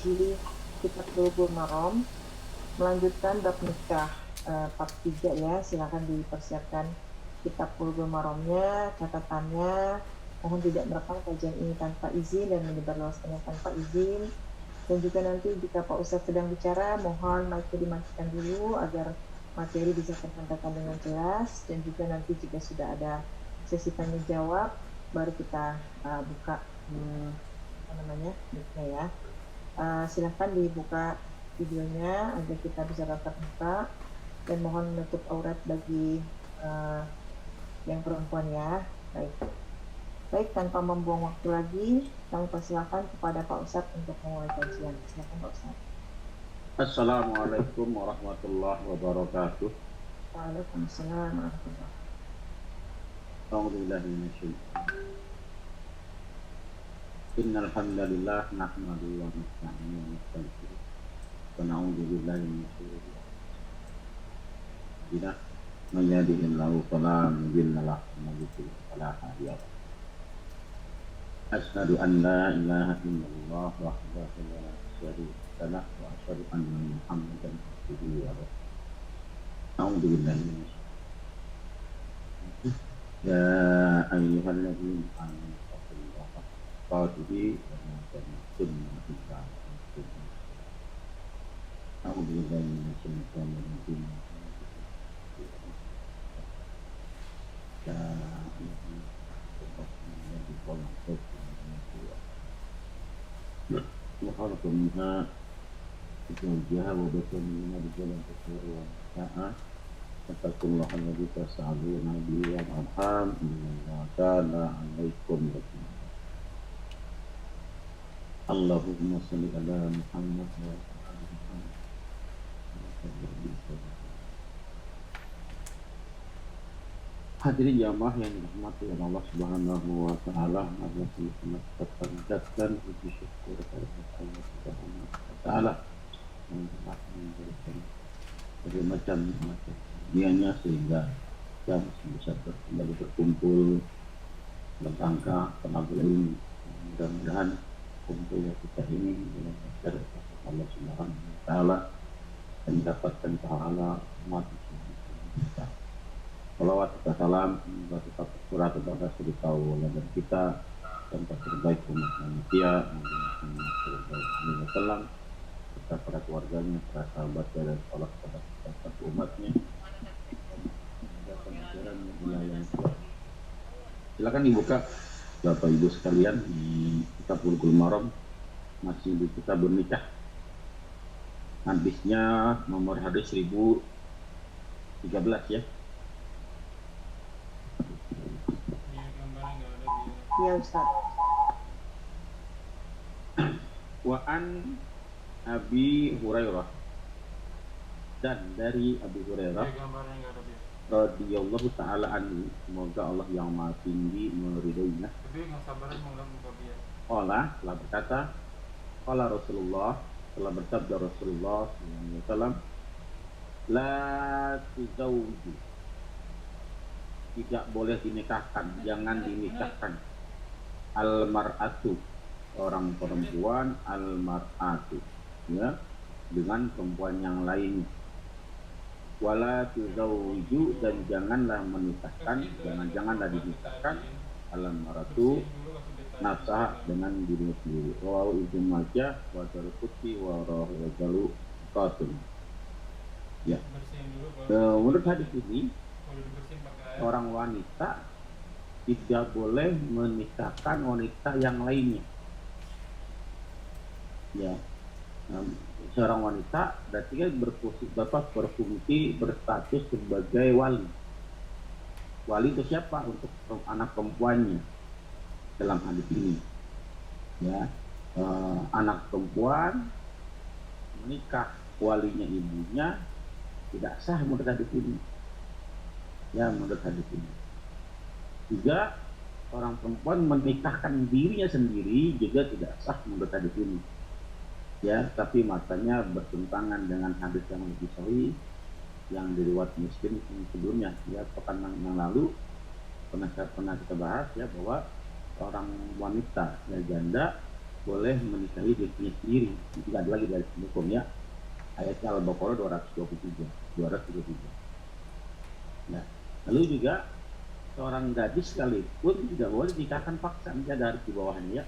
mengaji Kitab Bulughul Maram, melanjutkan bab nikah part 3 ya. Silakan dipersiapkan Kitab Bulughul Maramnya, catatannya. Mohon tidak merekam kajian ini tanpa izin dan menyebarluaskannya tanpa izin. Dan juga nanti jika Pak Ustadz sedang bicara, mohon mic-nya dimatikan dulu agar materi bisa tersampaikan dengan jelas. Dan juga nanti jika sudah ada sesi tanya jawab, baru kita buka mic-nya ya. Silahkan dibuka videonya agar kita bisa tatap muka, dan mohon menutup aurat bagi yang perempuan ya. Baik, tanpa membuang waktu lagi, kami persilakan kepada Pak Ustadz untuk memulai kajian. Silakan Pak Ustadz. Assalamualaikum warahmatullahi wabarakatuh. Waalaikumsalam warahmatullahi wabarakatuh. A'udzubillahi minasyaitonir Innal hamdalillah nahmaduhu wa nasta'inuhu wa nastaghfiruh wa na'udzu billahi min shururi anfusina may yahdihillahu fala mudilla lahu wa may yudlil fala hadiya lahu. Asyhadu an la ilaha illallah wahdahu la syarika lahu wa asyhadu anna Muhammadan abduhu wa rasuluh. A'udzu billahi minasyaitonir Ya ayyuhalladzina amanu taqullaha qatihi wa la tamutunna illa wa antum muslimun. A'udzu billahi minasyaitonir rajim. Ya وخلق منها زوجها وبث منهما رجالا كثيرا ونساء واتقوا الله الذي تساءلون به والأرحام إن الله كان عليكم رقيبا. اللهم صل على محمد وعلى آل محمد. Hadirin jamaah yang dirahmati oleh Allah Subhanahu wa taala, marilah kita panjatkan puji syukur kepada Allah Subhanahu wa taala yang telah memberikan berbagai macam dianya sehingga kita masih bisa kembali berkumpul dalam rangka penabur ilmu. Mudah-mudahan kumpul kita ini dengan ajar Allah Subhanahu wa taala dan mendapatkan pahala umat kita. Salawat dan salam tetap tercurah kepada suri tauladan kita dan terbaik umat manusia Nabi Muhammad SAW serta para keluarganya, para sahabatnya dan Allah kepada satu umatnya. Silakan dibuka Bapak Ibu sekalian di Kitab Bulughul Maram, masih di kita bernikah. Hadisnya nomor hadis 1013 ya. Ya Ustaz. Wa an Abi Hurairah, dan dari Abi Hurairah radhiyallahu taala anhu, semoga Allah yang Maha Tinggi meridhoinya. Qala, telah berkata, qala Rasulullah, telah bersabda Rasulullah sallallahu alaihi wasallam, la tuzawwiju, tidak boleh dinikahkan, jangan dinikahkan, al-mar'atu, orang perempuan, al-mar'atu, ya, dengan perempuan yang lain. Wala tuzawwiju, dan janganlah menikahkan, janganlah dinikahkan, al-mar'atu, nafsah, dengan dirinya sendiri. Rawahu Ibnu Majah wa Daraqutni wa rawahu Qasim. Ya. Menurut hadis ini, orang wanita tidak boleh menikahkan wanita yang lainnya. Ya, seorang wanita berarti kan berfungsi berstatus sebagai wali. Wali itu siapa? Untuk anak perempuannya dalam hadis ini. Ya, anak perempuan menikah, walinya ibunya tidak sah menurut hadis ini. Ya, menurut hadis ini. Juga orang perempuan menikahkan dirinya sendiri juga tidak sah menurut hadis ini. Ya, tapi makanya bertentangan dengan hadis yang lebih sahih yang diriwayat Muslim sebelumnya. Ya, pekan yang lalu pernah kita bahas ya bahwa orang wanita ya janda boleh menikahi dirinya sendiri. Itu ada lagi dari hukum ya. Ayatnya Al-Baqarah 223. Nah, lalu juga seorang gadis sekalipun tidak boleh dinikahkan paksa, ada harus di bawahnya ya.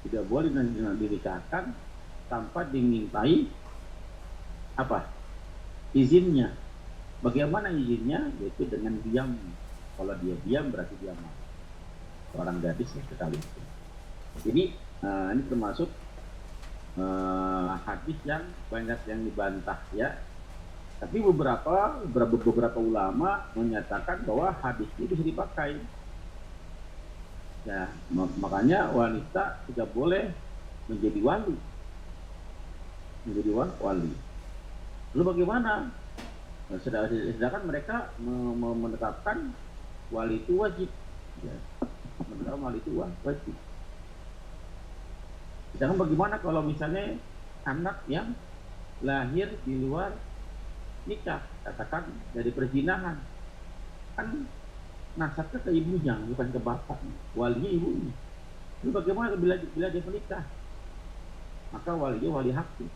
Tidak boleh dinikahkan tanpa dimintai apa? Izinnya. Bagaimana izinnya? Yaitu dengan diam. Kalau dia diam berarti dia mau. Seorang gadis sekalipun. Jadi ini termasuk hadis yang banyak yang dibantah ya. Tapi beberapa ulama menyatakan bahwa hadis ini bisa dipakai. Ya, makanya wanita tidak boleh menjadi wali. Menjadi wali. Lalu bagaimana? Sedangkan mereka menetapkan wali itu wajib. Ya. Menetapkan wali itu wajib. Sedangkan bagaimana kalau misalnya anak yang lahir di luar nikah, katakan dari perzinahan, kan nasabnya ke ibunya, bukan ke bapaknya, walinya ibunya. Lalu bagaimana bila dia menikah? Maka walinya wali hakim.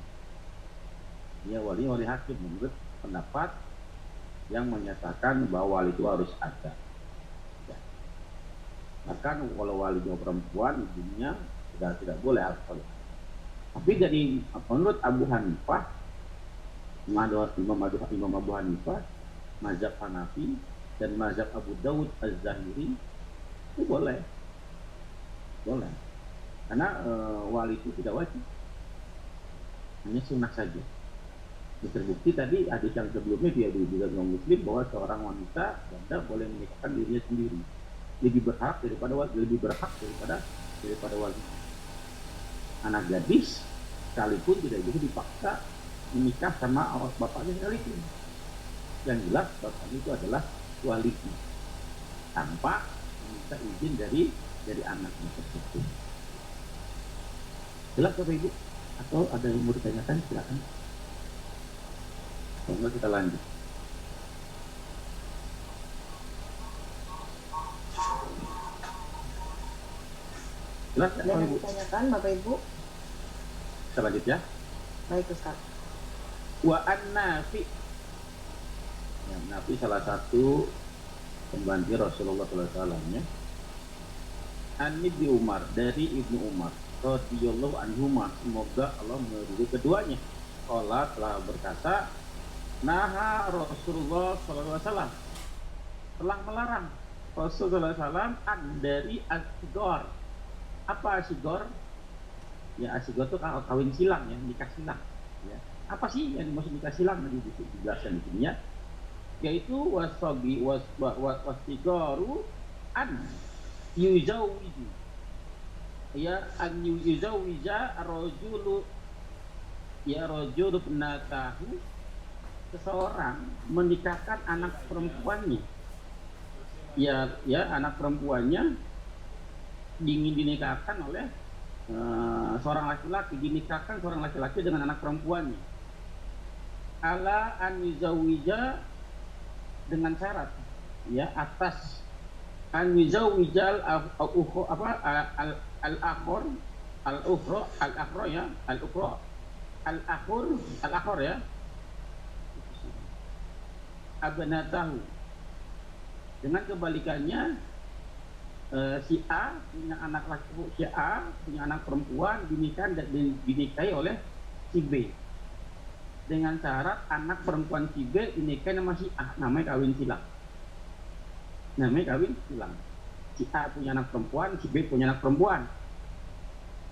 Ya, walinya wali hakim menurut pendapat yang menyatakan bahwa wali itu harus ada. Ya. Bahkan kalau walinya perempuan, ibunya tidak boleh harus wali. Tapi dari menurut Abu Hanifah, Imam Abu Hanifah, mazhab Hanafi dan mazhab Abu Dawud Az-Zahiri itu boleh, karena wali itu tidak wajib, hanya sunnah saja. Terbukti tadi hadis yang sebelumnya dia juga Muslim bahwa seorang wanita janda boleh menikahkan dirinya sendiri, lebih berhak daripada wali. Anak gadis sekalipun tidak bisa dipaksa menikah sama bapaknya sekalipun. Yang jelas bapaknya itu adalah walinya tanpa meminta izin dari anaknya tersebut. Jelas Bapak Ibu? Atau ada yang mau ditanyakan? Silakan. Kalau kita lanjut. Jelas ya, Bapak Ibu? Ditanyakan Bapak Ibu? Kita lanjut ya. Baik Ustaz. Wa an-Nafi. Ya, Nafi salah satu pembantu Rasulullah SAW ya. An-Ibni Umar, dari Ibnu Umar radhiyallahu anhuma, semoga Allah meridhai keduanya. Allah telah berkata, naha Rasulullah SAW, telah melarang Rasulullah SAW dari asigor. Apa asigor? Ya, asigor itu kawin silang ya, nikah silang. Ya. Apa sih yang dimaksud nikah silang? Tadi dijelaskan di sini ya. Yaitu wasigoru an yuzawwiju. Ya, an yuzawwija rajulu ya rajulu penatahu, seseorang menikahkan anak perempuannya. Ya anak perempuannya ingin dinikahkan oleh seorang laki-laki, dinikahkan seorang laki-laki dengan anak perempuannya. Ala an yuzawwija, dengan syarat ya, atas an yuzawwijal al-akhur ya, abnatahu. Dengan kebalikannya, si A punya anak laki, si A punya anak perempuan, dinikahi oleh si B dengan syarat anak perempuan si B dinikahi sama si A, namanya kawin silang. Si A punya anak perempuan, si B punya anak perempuan.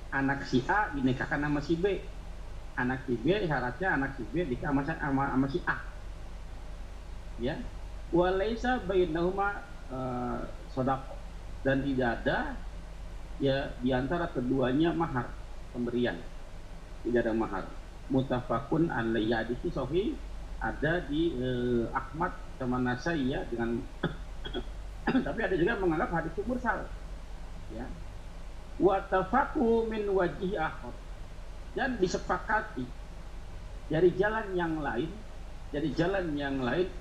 Anak si A dinikahkan sama si B. Anak si B, syaratnya anak si B nikah sama si A. Ya. Walaisa bainahuma shadaqah, dan tidak ada ya di antara keduanya mahar, pemberian. Tidak ada mahar. Mutafakun alaihi, hadis itu sahih, ada di Ahmad sama Nasai ya, dengan tapi ada juga menganggap hadis itu mursal ya. Wa tafaku min wajhi akhar, dan disepakati dari jalan yang lain,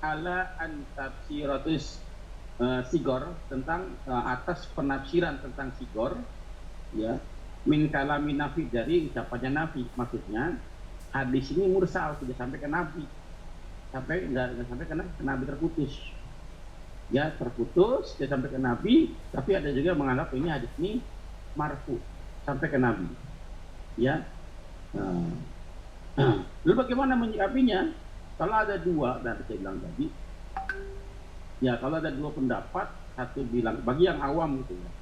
ala an tafsiratus sigor, tentang atas penafsiran tentang sigor ya, min kalami nafi, dari ucapannya nafi. Maksudnya hadis ini mursal, tidak sampai ke nabi, nggak sampai ke nabi, terputus ya, terputus tidak sampai ke nabi. Tapi ada juga yang menganggap ini hadis ini marfu sampai ke nabi ya. Lalu bagaimana menyikapinya? Kalau ada dua, dan saya bilang tadi ya, kalau ada dua pendapat, satu bilang bagi yang awam gitu ya,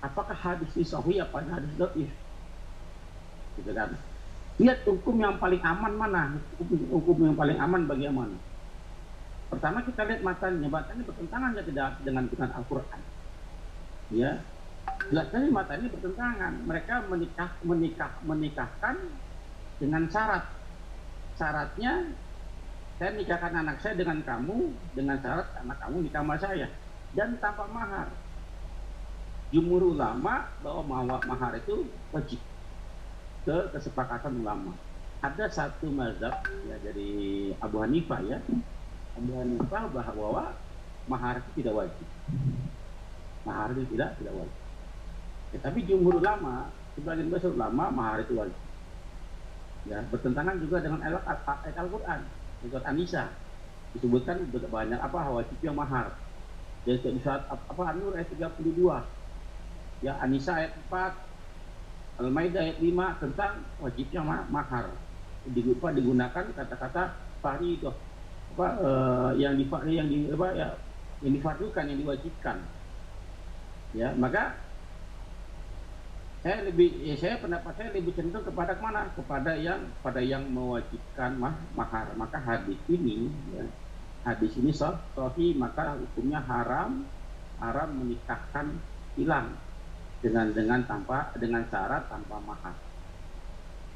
apakah hadis ini sahih apa hadis dhaif, gitu kan. Lihat hukum yang paling aman mana, hukum yang paling aman bagi yang mana. Pertama kita lihat matanya bertentangan ya tidak dengan Al-Quran ya. Jelas sekali matanya bertentangan. Mereka menikahkan dengan syaratnya, saya nikahkan anak saya dengan kamu, dengan syarat anak kamu nikah sama saya, dan tanpa mahar. Jumhur ulama bahwa mahar itu wajib, kesepakatan ulama. Ada satu mazhab ya dari Abu Hanifah ya, Abu Hanifah bahwa mahar itu tidak wajib. Mahar itu tidak wajib. Ya, tapi jumhur ulama, sebagian besar ulama, mahar itu wajib. Ya, bertentangan juga dengan ayat Al-Quran, surat An-Nisa disebutkan banyak wajib yang mahar. Jadi di surat An-Nur ayat 32, ya, An-Nisa ayat 4, Al-Maidah ayat 5 tentang wajibnya mahar. Digunakan kata-kata faridoh, yang difardukan, yang diwajibkan. Ya, maka pendapat saya lebih cenderung kepada mana? Kepada yang mewajibkan mahar. Maka hadis ini sahih, maka hukumnya haram menikahkan hilang dengan syarat tanpa mahar.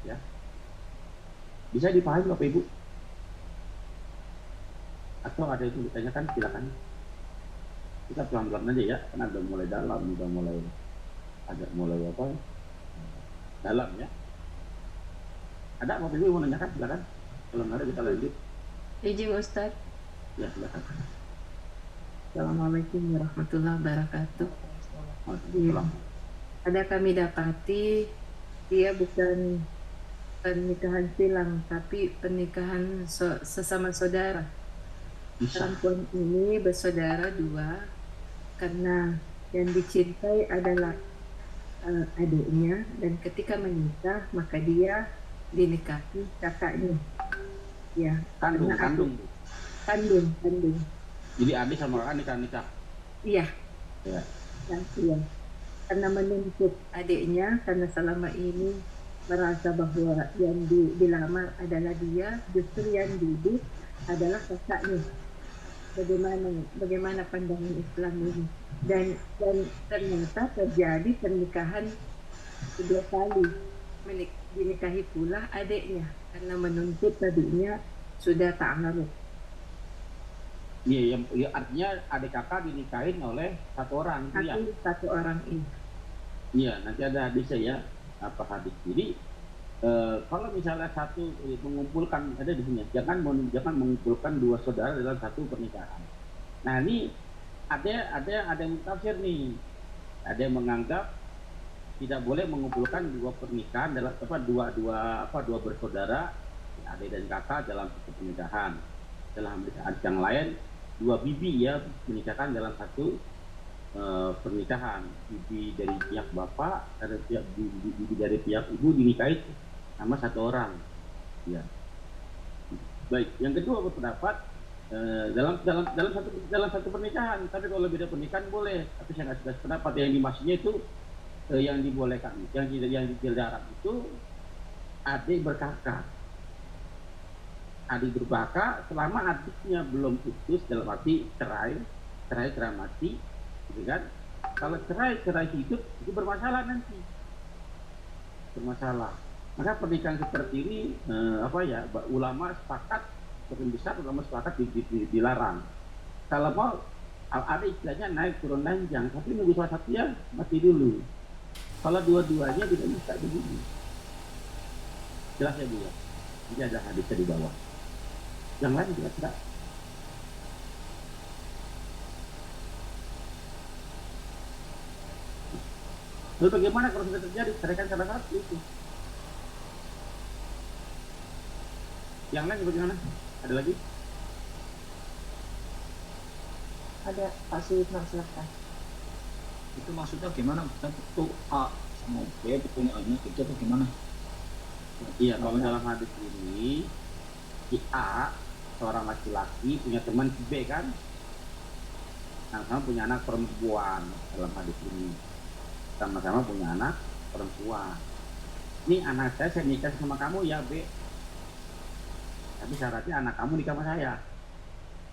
Ya. Bisa dipahami Bapak Ibu? Atau ada yang ditanyakan, silakan. Kita pelan-pelan aja ya, karena udah mulai dalam, agak mulai dalam ya. Ada Bapak Ibu mau nanyakan, silakan. Kalau nggak ada kita lanjut. Izin Ustaz. Ya, silakan. Assalamualaikum warahmatullahi wabarakatuh. Waalaikumsalam. Ada kami dapati dia bukan pernikahan silang, tapi pernikahan sesama saudara. Perempuan ini bersaudara dua, karena yang dicintai adalah adiknya, dan ketika menikah maka dia dinikahi kakaknya. Ya, Kandung. Jadi adik sama kakak nikah. Iya. Ya. Iya. Karena menuntut adiknya, karena selama ini merasa bahwa yang dilamar adalah dia, justru yang didik adalah kakaknya. Bagaimana pandangan Islam ini? Dan ternyata terjadi pernikahan kedua kali, dinikahi pula adiknya karena menuntut tadinya sudah ta'aruf. Iya, artinya adik kakak dinikahin oleh satu orang. Satu orang ini. Iya, nanti ada hadisnya ya, hadis. Jadi kalau misalnya satu mengumpulkan, ada di sini, jangan mengumpulkan dua saudara dalam satu pernikahan. Nah, ini ada yang tafsir nih. Ada yang menganggap tidak boleh mengumpulkan dua pernikahan dalam dua bersaudara, adik dan kakak dalam satu pernikahan. Dalam hadis yang lain, dua bibi ya menikahkan dalam satu pernikahan. Bibi dari pihak bapak, ada bibi dari pihak ibu dinikahi sama satu orang. Ya. Baik, yang kedua berpendapat dalam satu pernikahan, tapi kalau beda pernikahan boleh. Tapi saya nggak sesuai pendapat yang dimaksudnya itu yang dibolehkan, yang dilarang itu adik berkakak. Adik berbakak selama adiknya belum putus, dalam arti cerai mati, gitu kan? Kalau cerai hidup itu bermasalah nanti, Maka pernikahan seperti ini ulama sepakat, sebagian besar ulama sepakat dilarang. Kalau mau ada istilahnya naik turun lanjang, tapi nunggu salah satunya mati dulu. Kalau dua-duanya tidak bisa begini. Jelas ya Bu ya. Jadi ada hadisnya di bawah. Yang lain juga tidak. Lalu bagaimana kalau sudah terjadi? Ceraikan salah satu itu. Yang lain bagaimana? Ada lagi? Ada Pak Suyitno, silakan. Itu maksudnya gimana? Itu A sama B punya anak itu atau gimana? Iya, kalau dalam hadis ini si A seorang laki-laki punya teman si B kan, sama-sama punya anak perempuan dalam hadis ini, sama-sama punya anak perempuan. Ini anak saya nikah sama kamu ya B, tapi syaratnya anak kamu nikah sama saya.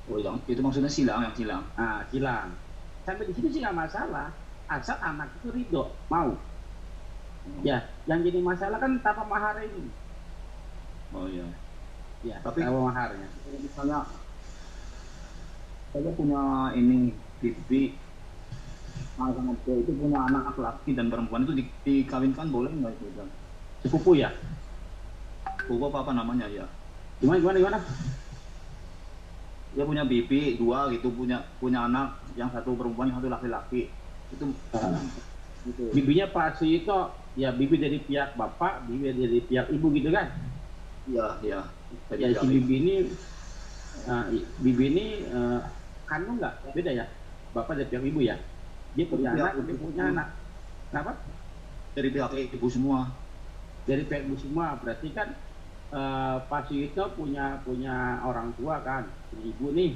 Oh, yang itu maksudnya silang, yang silang. Nah, silang. Sampai di situ sih nggak masalah, asal anak itu ridho mau. Ya, yang jadi masalah kan tapa mahar ini. Oh iya. Ya, Tapi tapa maharnya. misalnya saya punya ini bibi sama dia itu punya anak laki dan perempuan itu dikawinkan boleh nggak itu? Sepupu ya? Sepupu apa namanya ya? Gimana? Dia punya bibi dua gitu, punya anak, yang satu perempuan yang satu laki-laki itu gitu. Bibinya Pak Suyitno, ya bibi dari pihak bapak, bibi dari pihak ibu gitu kan? Iya. Ya si bibi ini kandung nggak? Beda ya? Bapak dari pihak ibu ya? Dia punya Dari anak, pihak dia ibu. punya anak. Kenapa? Dari pihak ibu semua. Dari pihak ibu semua, berarti kan Pak Suyitno punya orang tua kan, punya ibu nih,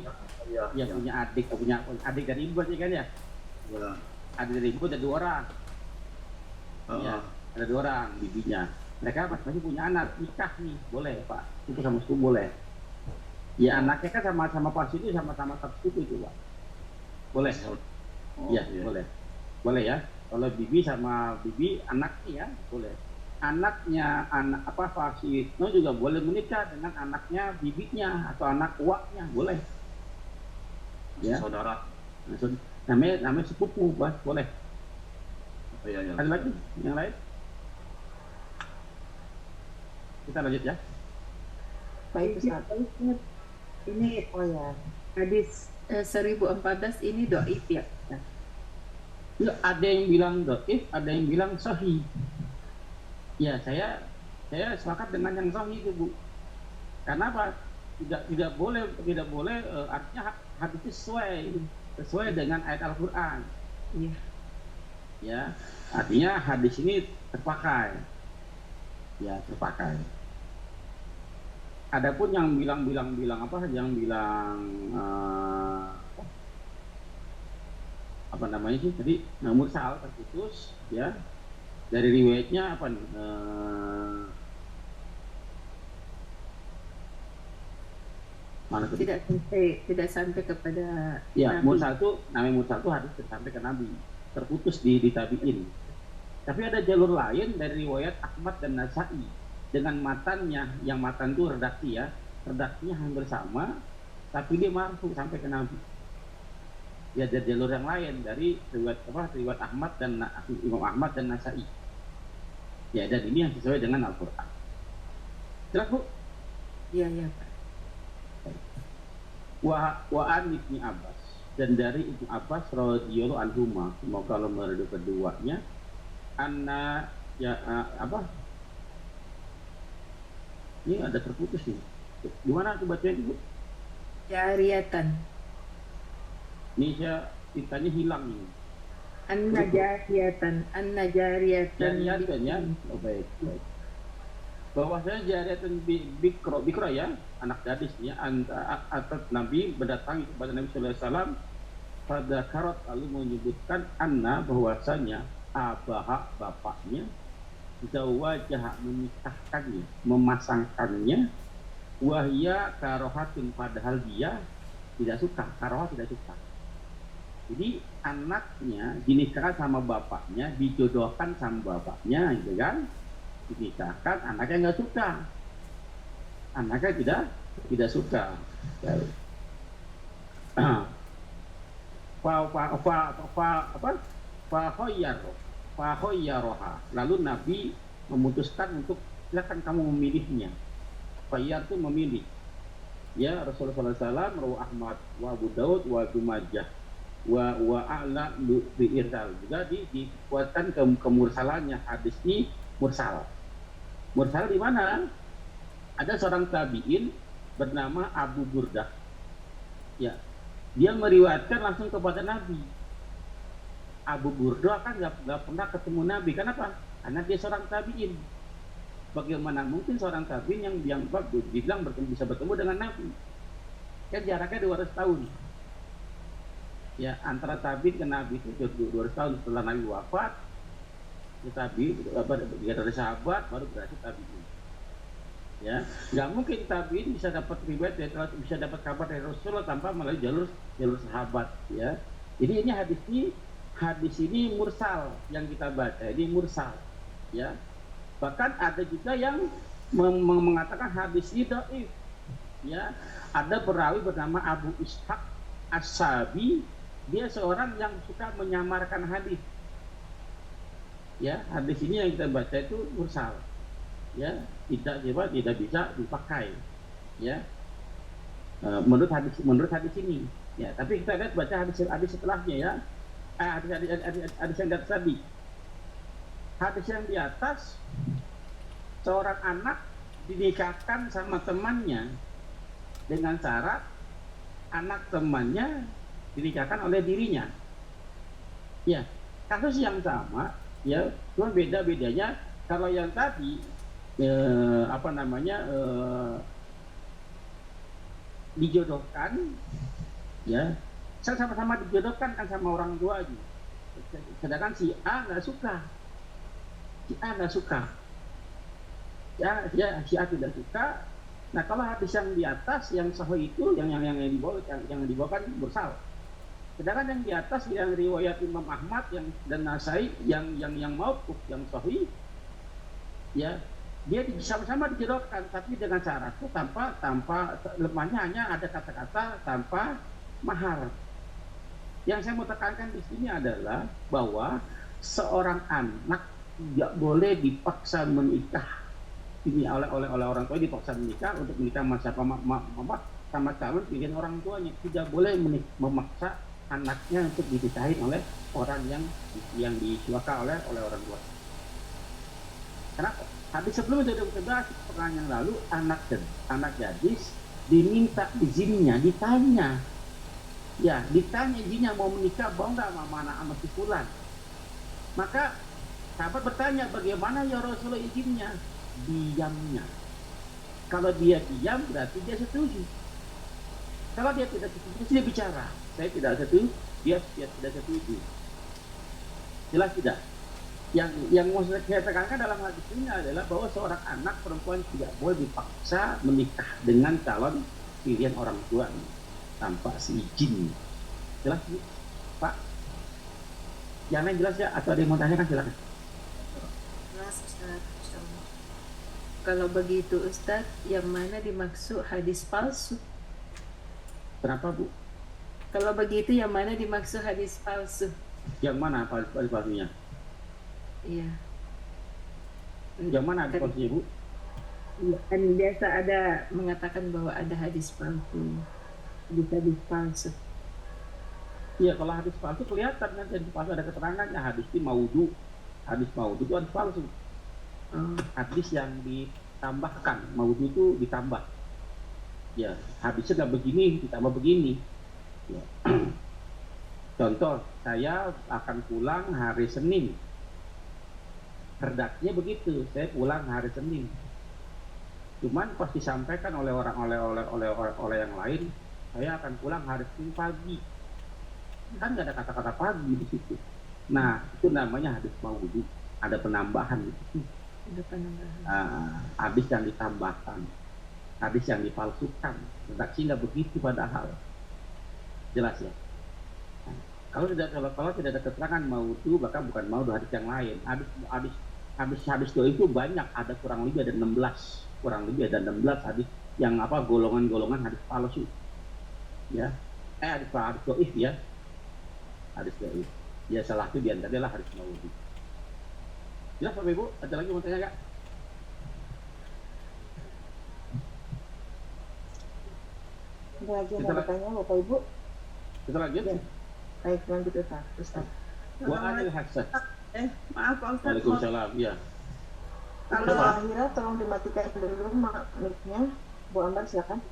Iya. punya adik, punya adik dari ibu berarti kan ya? Ya. Adik dari ibu ada 2 orang, ya, ada 2 orang bibinya. Mereka masing-masing punya anak, nikah nih, boleh Pak, itu sama sepupu boleh. Ya anaknya kan sama-sama Pak Suyitno sama-sama tersepupu itu Pak, boleh? Ya, Iya. boleh ya. Kalau bibi sama bibi anaknya ya boleh. Anaknya Pak Suyitno juga boleh menikah dengan anaknya bibinya atau anak uaknya, boleh. Ya. Saudara. Namanya sepupu, Pak, boleh. Oh, iya. Ada lagi yang lain? Kita lanjut ya. Baik Ustaz. Ini Oh ya, hadis 1014 ini doif ya. Ya, ada yang bilang dhaif, ada yang bilang sahih. Ya, saya sepakat dengan yang sahih itu, Bu. Karena apa? Tidak boleh artinya hadisnya sesuai dengan ayat Al-Qur'an. Iya. Ya, artinya hadis ini terpakai. Ya, terpakai. Adapun yang bilang apa? Yang bilang apa namanya sih tadi? Mursal terputus, ya. Dari riwayatnya apa nih? Mana tadi? Tidak sampai kepada Ya, Nabi. mursal itu namanya mursal itu hadis sampai ke Nabi, terputus di tabi'in. Tapi ada jalur lain dari riwayat Ahmad dan Nasa'i dengan matannya, yang matan itu redaksi ya, redaksinya hampir sama, tapi dia marfu sampai ke Nabi. Ya, ada jalur yang lain dari riwayat Ahmad dan Imam Ahmad dan Nasa'i. Ya, dan ini yang sesuai dengan Al-Quran. Jelas, Bu? Iya, Pak. Wa an Ibni Abbas, dan dari Ibnu Abbas radhiyallahu anhuma, semoga Allah meridhoi keduanya, anna ya apa? Ini ada terputus nih. Gimana tuh bacanya itu, Bu? Jariyatan. Ini kitanya hilang nih. An-Najariyatan. Jariyatan ya. Oh, baik. Bahwasanya Jariyatan bikro ya, anak gadis ya, atas Nabi berdatangi kepada Nabi sallallahu alaihi wasallam pada karot, lalu menyebutkan anna, bahwasanya abaha, bapaknya, zawajah, menikahkannya, memasangkannya, wahya karohatun, padahal dia tidak suka. Karoha tidak suka. Jadi anaknya dinikahkan sama bapaknya, dijodohkan sama bapaknya, gitu kan? Dinikahkan, anaknya nggak suka. Anaknya tidak suka. Fahoyyaroha. Lalu Nabi memutuskan untuk silakan kamu memilihnya. Fayyar itu memilih. Ya, Rasulullah SAW, Rawi Ahmad, wa Abu Daud, wa Ibnu Majah. wa a'la bi irsal, juga dikuatkan kemursalannya. Hadis ini mursal. Mursal di mana? Ada seorang tabi'in bernama Abu Burdah. Ya, dia meriwayatkan langsung kepada Nabi. Abu Burdah kan nggak pernah ketemu Nabi. Kenapa? Karena dia seorang tabi'in. Bagaimana mungkin seorang tabi'in yang dibilang bisa bertemu dengan Nabi? Kan jaraknya 200 tahun. Ya, antara tabi'in ke Nabi itu 200 tahun setelah Nabi wafat. Ya, dia dari sahabat baru berarti tabi'in. Ya, nggak mungkin tabi'in bisa dapat riwayat, bisa dapat kabar dari Rasulullah tanpa melalui jalur sahabat. Ya, jadi ini hadis ini mursal yang kita baca, ini mursal. Ya, bahkan ada juga yang mengatakan hadis ini dhaif. Ya, ada perawi bernama Abu Ishaq As-Sabi, dia seorang yang suka menyamarkan hadis. Ya, hadis ini yang kita baca itu mursal. Ya, tidak bisa dipakai. Ya, menurut hadis ini. Ya, tapi kita lihat baca hadis setelahnya ya. Hadis yang di atas tadi. Hadis yang di atas, seorang anak dinikahkan sama temannya dengan syarat anak temannya dinikahkan oleh dirinya. Ya, kasus yang sama, ya, cuma bedanya kalau yang tadi dijodohkan, ya, sama-sama dijodohkan kan sama orang tua aja. Sedangkan si A nggak suka, si A tidak suka. Nah, kalau hadis yang di atas yang sahih itu yang dibawakan mursal. Sedangkan yang di atas yang riwayat Imam Ahmad dan Nasai yang mauquf, yang sahih, ya, dia sama-sama dijodohkan tapi dengan syarat itu tanpa lemahnya hanya ada kata-kata tanpa mahar. Yang saya mau tekankan di sini adalah bahwa seorang anak tidak boleh dipaksa menikah. Ini oleh orang tua dipaksa menikah untuk menikah sama calon pilihan orang tuanya. Tidak boleh memaksa anaknya untuk dinikahin oleh orang yang disuka oleh orang tua. Kenapa? Habis sebelum itu sudah pekan yang lalu anak gadis diminta izinnya, ditanya izinnya mau menikah, mau nggak sama si fulan. Maka sahabat bertanya, bagaimana ya Rasulullah izinnya? Diamnya. Kalau dia diam berarti dia setuju. Kalau dia tidak setuju, dia bicara. Saya tidak setuju, dia tidak setuju. Jelas tidak? Yang mau saya tekankan dalam hadis ini adalah bahwa seorang anak perempuan tidak boleh dipaksa menikah dengan calon pilihan orang tua tanpa seizin. Jelas, Pak? Yang lain jelas ya? Atau ada yang mau tanyakan, silakan. Jelas, Ustaz. Kalau begitu Ustaz, yang mana dimaksud hadis palsu? Kenapa, Bu? Kalau begitu yang mana dimaksud hadis palsu? Yang mana hadis palsunya? Iya. Yang mana hadis palsunya, Bu? Kan biasa ada Mengatakan bahwa ada hadis palsu. Hadis palsu. Iya, kalau hadis palsu kelihatan kan, hadis palsu ada keterangannya. Hadis itu maudhu. Hadis maudhu itu hadis palsu. Hadis yang ditambahkan, maudhu itu ditambah. Ya, hadisnya nggak begini, ditambah begini. Ya. Contoh, saya akan pulang hari Senin. Herdaknya begitu, saya pulang hari Senin. Cuman pas disampaikan oleh yang lain, saya akan pulang hari Senin pagi. Kan nggak ada kata-kata pagi di situ. Nah, itu namanya hadis maudhu. Ada penambahan di situ. Hadis yang ditambahkan, hadis yang dipalsukan. Redaksinya begitu padahal. Jelas ya. Nah, kalau tidak ada keterangan maudhu, maka bukan maudhu hadis yang lain. Hadis itu banyak, ada kurang lebih ada 16 hadis yang golongan hadis palsu. Ya. Hadis dhaif ya. Hadis dhaif. Ya, salah itu diantaranya hadis maudhu. Jelas Bapak Ibu, ada lagi mau tanya nggak? Ada lagi yang mau tanya Bapak Ibu? Kita lanjut. Ya. Baik, lanjut Ustaz. Wa anil hasan. Maaf Pak Ustadz, Waalaikumsalam. Ya. Kalau kalau akhirnya tolong dimatikan dulu mic-nya. Bu Ambar silakan.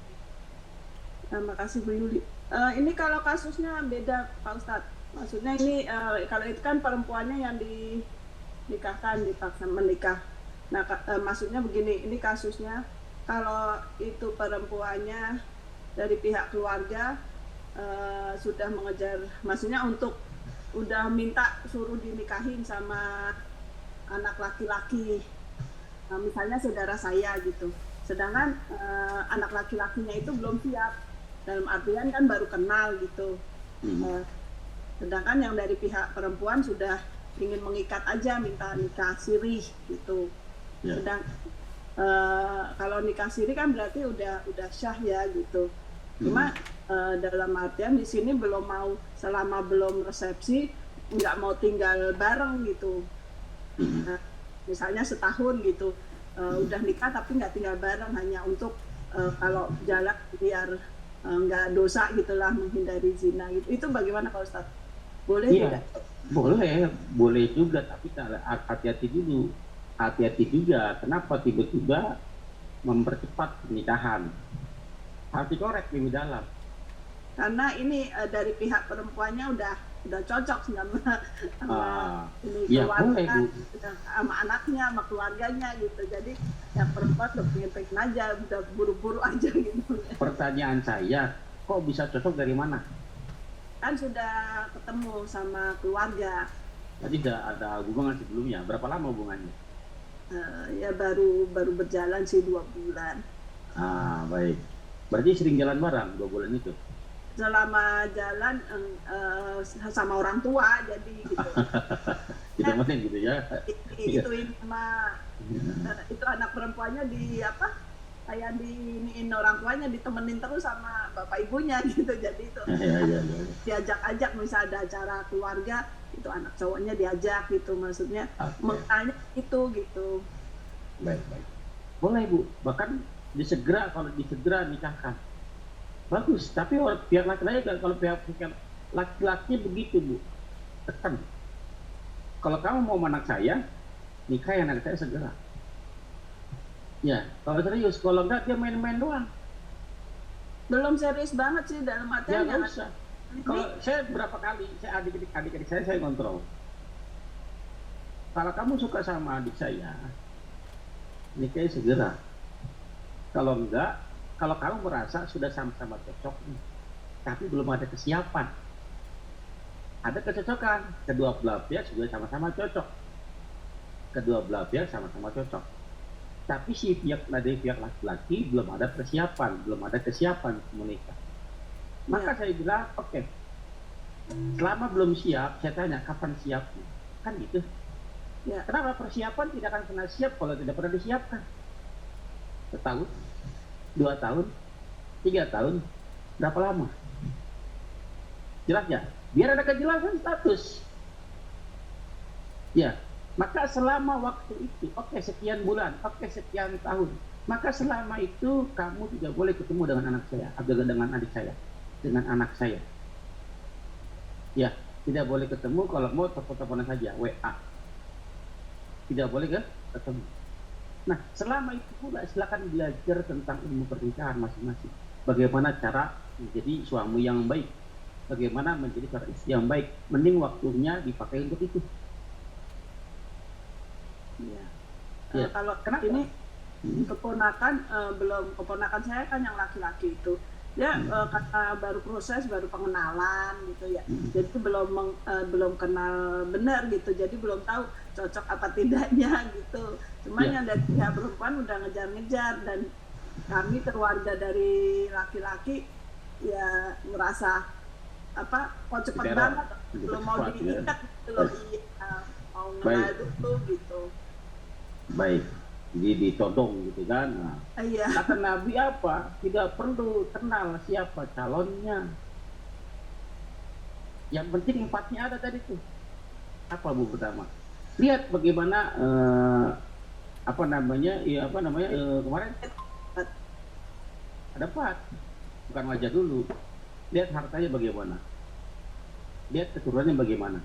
makasih Bu Yuli. Ini kalau kasusnya beda Pak Ustadz. Maksudnya ini kalau itu kan perempuannya yang dinikahkan, dipaksa menikah. Nah, maksudnya begini, ini kasusnya kalau itu perempuannya dari pihak keluarga sudah mengejar, maksudnya udah minta suruh dinikahin sama anak laki-laki, misalnya saudara saya gitu. Sedangkan anak laki-lakinya itu belum siap, dalam artian kan baru kenal gitu. Sedangkan yang dari pihak perempuan sudah ingin mengikat aja, minta nikah siri gitu. Ya. Sedang kalau nikah siri kan berarti udah syah ya gitu. Cuma dalam artian di sini belum mau, selama belum resepsi nggak mau tinggal bareng gitu. Nah, misalnya setahun gitu, udah nikah tapi nggak tinggal bareng, hanya untuk kalau jalan biar nggak dosa gitulah, menghindari zina gitu. Itu bagaimana Pak Ustadz? Boleh tidak? Boleh juga, tapi hati-hati dulu. Hati-hati juga. Kenapa tiba-tiba mempercepat pernikahan? Harus dikorek lebih dalam. Karena ini dari pihak perempuannya udah cocok sama ini ya, keluarga, boleh, sama anaknya, sama keluarganya gitu. Jadi yang perempuan udah pengen aja, udah buru-buru aja gitu. Pertanyaan saya, kok bisa cocok dari mana? Kan sudah ketemu sama keluarga. Tadi ada hubungan sebelumnya. Berapa lama hubungannya? Ya baru berjalan sih 2 bulan. Baik. Berarti sering jalan bareng 2 bulan itu? Selama jalan sama orang tua, jadi gitu. Ditemenin gitu ya? Ituin sama itu anak perempuannya kayak diiniin orang tuanya, ditemenin terus sama bapak ibunya gitu. Jadi itu diajak-ajak, misalnya ada acara keluarga itu anak cowoknya diajak gitu, maksudnya mengenalnya itu gitu. Baik. Boleh Bu, bahkan kalau disegera nikahkan bagus. Tapi pihak laki-laki, kalau pihak laki-laki begitu Bu, tekan. Kalau kamu mau anak saya, nikahin anak saya segera. Ya, kalau serius, kalau enggak dia main-main doang. Belum serius banget sih, dalam artian Ya nggak usah. Kalau saya berapa kali, adik-adik saya kontrol. Kalau kamu suka sama adik saya, nikahin segera. Kalau enggak, kalau kamu merasa sudah sama-sama cocok, tapi belum ada kesiapan, ada kecocokan, kedua belah pihak sudah sama-sama cocok, tapi si pihak laki-laki belum ada kesiapan menikah. Maka saya bilang, oke. Selama belum siap, saya tanya kapan siapnya, kan gitu. Ya. Kenapa persiapan tidak akan pernah siap kalau tidak pernah disiapkan? Setahun, 2 tahun, 3 tahun, berapa lama? Jelas ya? Biar ada kejelasan status. Ya, maka selama waktu itu, sekian bulan, sekian tahun, maka selama itu kamu tidak boleh ketemu dengan anak saya, atau dengan adik saya, dengan anak saya. Ya, tidak boleh ketemu, kalau mau telepon-teleponan saja, WA. Tidak boleh ketemu. Nah, selama itu pula silakan belajar tentang ilmu pernikahan masing-masing. Bagaimana cara menjadi suami yang baik, bagaimana menjadi seorang istri yang baik. Mending waktunya dipakai untuk itu. Ya. Kalau ini keponakan saya kan yang laki-laki itu, dia karena baru proses, baru pengenalan gitu ya, jadi belum kenal benar gitu, jadi belum tahu cocok apa tidaknya gitu. Cuman yang dari pihak perempuan udah ngejar-ngejar, dan kami keluarga dari laki-laki ya merasa kok cepet banget, belum mau diikat belum mau kenal dulu gitu. Baik, jadi ditodong gitu kan. Iya. Kata Nabi apa? Tidak perlu kenal siapa calonnya. Yang penting 4-nya ada tadi tuh. Apa Bu pertama? Lihat bagaimana kemarin ada 4. Bukan wajah dulu. Lihat hartanya bagaimana. lihat keturunannya bagaimana,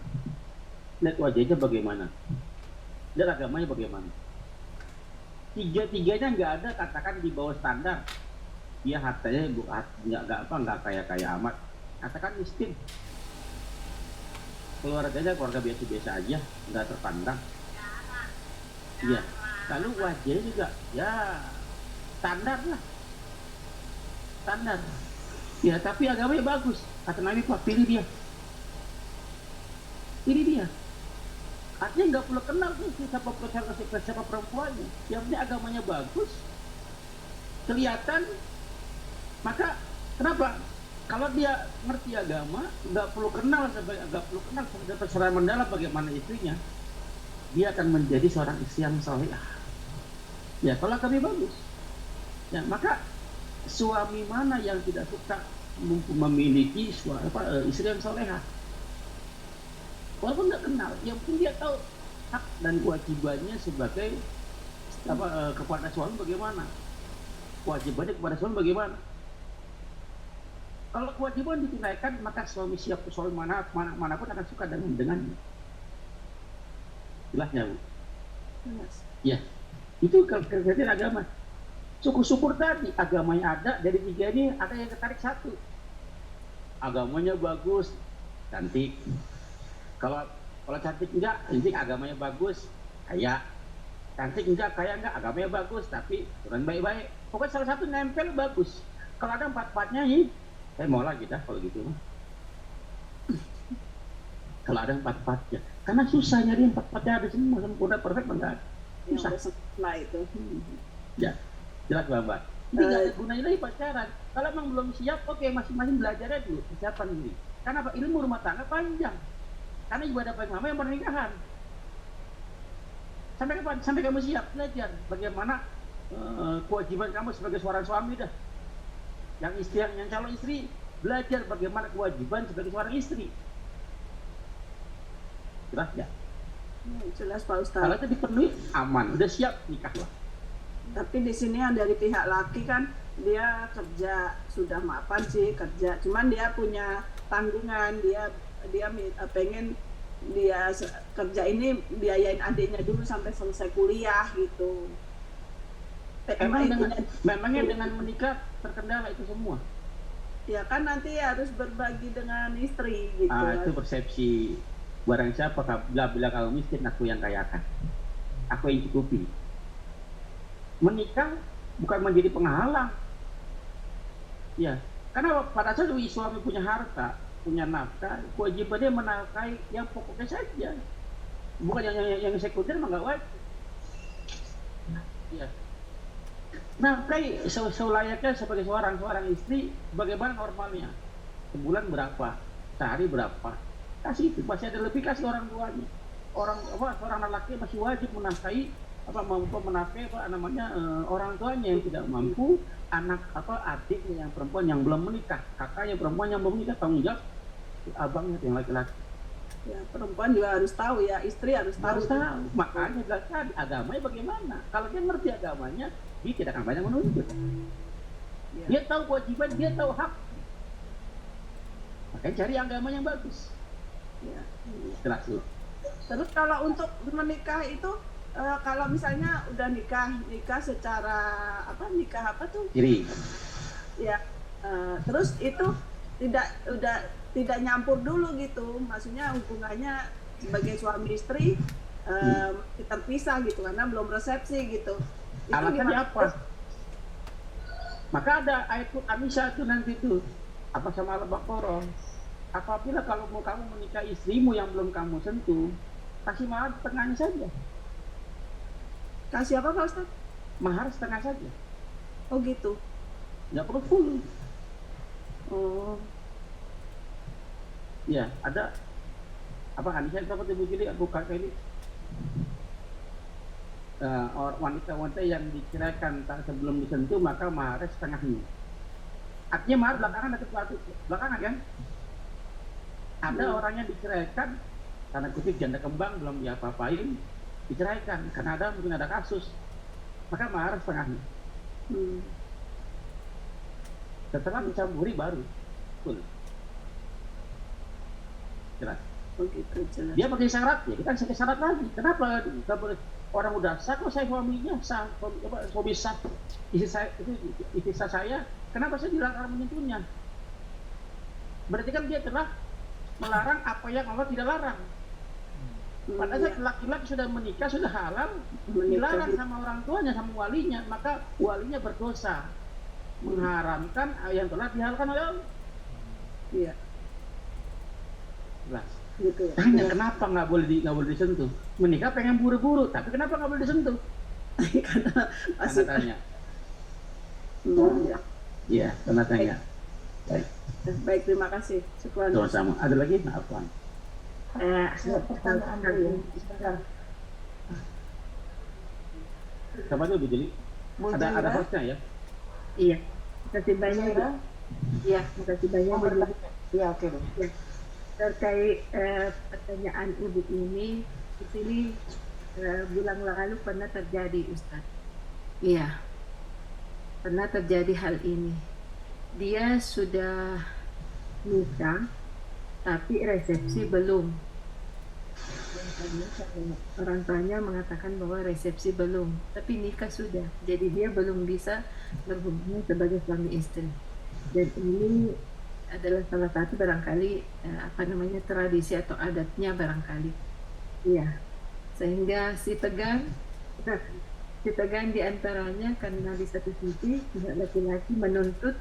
lihat wajahnya bagaimana, lihat agamanya bagaimana. Tiga-tiganya nggak ada katakan di bawah standar. Dia hartanya nggak kaya amat, katakan miskin, keluarganya keluarga biasa-biasa aja, nggak terpandang. Iya, lalu wajahnya juga ya standar lah, standar. Ya tapi agamanya bagus, kata Nabi, Pak, pilih dia, artinya nggak perlu kenal tuh siapa perempuannya, yang penting agamanya bagus, kelihatan. Maka kenapa kalau dia ngerti agama, nggak perlu kenal secara mendalam bagaimana istrinya, dia akan menjadi seorang istri yang salehah. Ya kalau kami bagus, ya maka suami mana yang tidak suka memiliki istri yang salehah, walaupun nggak kenal, yang penting dia tahu hak dan kewajibannya sebagai kepada suami bagaimana, kewajibannya kepada suami bagaimana. Kalau kewajiban ditunaikan, maka suami manapun akan suka dengannya. Jelasnya, Bu? Jelas. Ya, itu kriteria agama. Syukur-syukur tadi agamanya ada, dari tiga ini ada yang tertarik satu. Agamanya bagus, cantik. Kalau cantik enggak, ini agamanya bagus, kaya. Cantik enggak, kaya enggak, agamanya bagus, tapi turun baik-baik. Pokoknya salah satu nempel bagus. Kalau ada empat-empatnya ini, saya mau lagi dah kalau gitu. Kalau ada empat-empatnya, karena susah nyari empat-empatnya ada semua sempurna perfect enggak. Susah. Sempurna itu. Ya, jelas Mbak. Ini nggak ada gunanya lagi pacaran. Kalau emang belum siap, oke, masing-masing belajar aja dulu persiapan diri. Karena apa? Ilmu rumah tangga panjang. Karena ibadah paling lama yang pernikahan. Sampai kapan? Sampai kamu siap belajar bagaimana kewajiban kamu sebagai seorang suami dah. Yang calon istri belajar bagaimana kewajiban sebagai seorang istri. Jelas ya? Jelas Pak Ustadz. Kalau itu dipenuhi, aman, udah siap nikah lah. Tapi di sini yang dari pihak laki kan dia kerja, sudah mapan sih kerja, cuman dia punya tanggungan, dia pengen dia kerja ini biayain adiknya dulu sampai selesai kuliah gitu. Memangnya dengan menikah terkendala itu semua? Ya kan nanti harus berbagi dengan istri gitu. Itu persepsi. Barang siapa bila kamu miskin, aku yang kayakan, aku yang cukupi. Menikah bukan menjadi penghalang. Ya, karena pada saat suami punya harta, punya nafkah, kewajibannya menafkahi yang pokoknya saja, bukan yang sekunder mah nggak wajib. Ya, nafkahi selayaknya sebagai seorang istri, bagaimana normalnya, sebulan berapa, sehari berapa, kasih itu. Masih ada lebih, kasih orang tuanya. Seorang lelaki masih wajib menafkahi menafkahi orang tuanya yang tidak mampu, adiknya yang perempuan yang belum menikah, kakaknya perempuan yang belum menikah, tanggung jawab abangnya yang laki-laki. Ya, perempuan juga harus tahu ya, istri harus tahu. Makanya jelaskan agamanya bagaimana. Kalau dia ngerti agamanya, dia tidak akan banyak menuntut. Ya. Dia tahu kewajiban, dia tahu hak. Makanya cari agama yang bagus. Ya. Jelas loh. Terus kalau untuk menikah itu, kalau misalnya udah nikah secara nikah apa tuh? Kiri. Ya, terus itu tidak nyampur dulu gitu, maksudnya hubungannya sebagai suami istri terpisah gitu karena belum resepsi gitu. Alasannya apa? Maka ada ayat An-Nisa itu nanti tuh apa sama Al-Baqarah. Apabila kalau mau kamu menikah istrimu yang belum kamu sentuh, kasih mahar setengahnya saja. Kasih apa Pak Ustaz? Mahar setengah saja. Oh gitu. Nggak perlu full. Oh. Ya, ada An-Nisa berapa tuh begini? Bukan ini. Wanita-wanita yang diceraikan sebelum disentuh maka maharnya setengahnya. Artinya mahar belakangan kan? Ada orang yang diceraikan karena kutip janda kembang belum diapa-apain, diceraikan karena mungkin ada kasus, maka mahar setengahnya. Setelah dicampuri baru full. cerai. Begitu jelas. Dia pakai syarat ya, kita pakai syarat lagi. Kenapa nggak boleh? Orang udah sah kok, saya suaminya sah, suami sah, istri saya itu istri sah saya, kenapa saya dilarang menyentuhnya? Berarti kan dia telah melarang apa yang Allah tidak larang. Padahal Iya. laki-laki sudah menikah, sudah halal, Menikah. dilarang sama orang tuanya, sama walinya, maka walinya berdosa mengharamkan yang telah dihalalkan oleh Allah. Iya, Jelas. gitu ya. Tanya kenapa nggak boleh disentuh? Menikah pengen buru-buru, tapi kenapa nggak boleh disentuh? Karena Karena masuk. tanya. Iya. Iya, karena tanya. Baik, Baik, terima kasih. Syukran. sama-sama. Ada lagi? Apa? Pertanyaan dulu ya. Sebentar. Siapa dulu, jadi? Bu Ada Zaira, hostnya ya? Iya, makasih Bu banyak. Zaira, Iya, makasih banyak mau Bu Juli. bertanya? Iya, oke Bu. Terkait pertanyaan Ibu ini, di sini bulan lalu pernah terjadi, Ustaz. Iya, pernah terjadi hal ini. Dia sudah nikah, tapi resepsi belum. Orang tuanya mengatakan bahwa resepsi belum, tapi nikah sudah. Jadi dia belum bisa berhubungan sebagai suami istri. Dan ini adalah salah satu barangkali tradisi atau adatnya barangkali. Iya. Sehingga si tegang diantaranya karena di satu sisi pihak laki-laki menuntut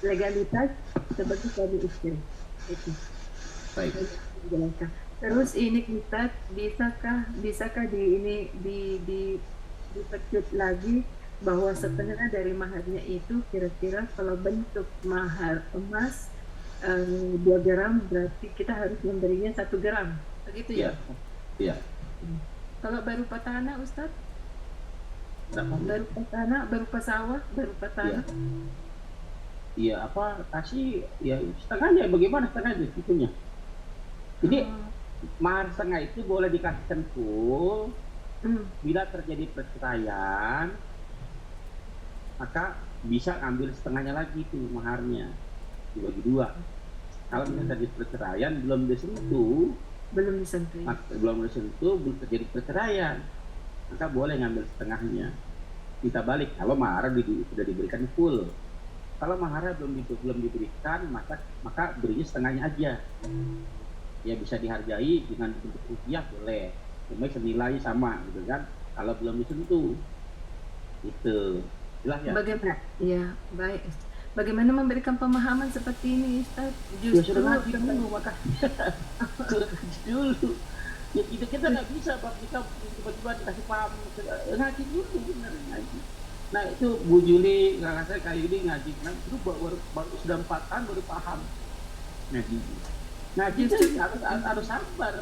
legalitas sebagai suami istri. Itu. Baik. Jelaskan. Terus ini kita bisakah dipercut lagi bahwa setengah dari maharnya itu kira-kira kalau bentuk mahar emas 2 gram berarti kita harus memberinya 1 gram, begitu Iya. ya? Iya. Kalau baru patana, Ustaz? Berapa? Baru pasawah, baru patana. Iya, apa kasih ya setengahnya, bagaimana setengahnya itunya. Jadi mahar setengah itu boleh dikasihkan full bila terjadi perceraian, maka bisa ambil setengahnya lagi itu maharnya dibagi 2. Kalau misalnya terjadi perceraian belum disentuh, Belum disentuh. belum terjadi perceraian, maka boleh ngambil setengahnya. Kita balik kalau mahar sudah diberikan full. Kalau mahar belum diberikan, maka berinya setengahnya aja. Ya bisa dihargai dengan bentuk rupiah boleh, cuma senilai sama gitu kan. Kalau belum disentuh, itu jelas ya. Bagaimana? Ya, baik. Bagaimana memberikan pemahaman seperti ini, Ustaz? Ya sudah ngaji dulu, maka sudah ngaji dulu. Ya kita nggak bisa, Pak, kita tiba-tiba dikasih paham. Ngaji dulu, benar ngaji. Nah itu Bu Juli nggak saya kali ini ngaji, nah, itu baru sudah 4 tahun baru paham ngaji. Ngaji itu harus sabar,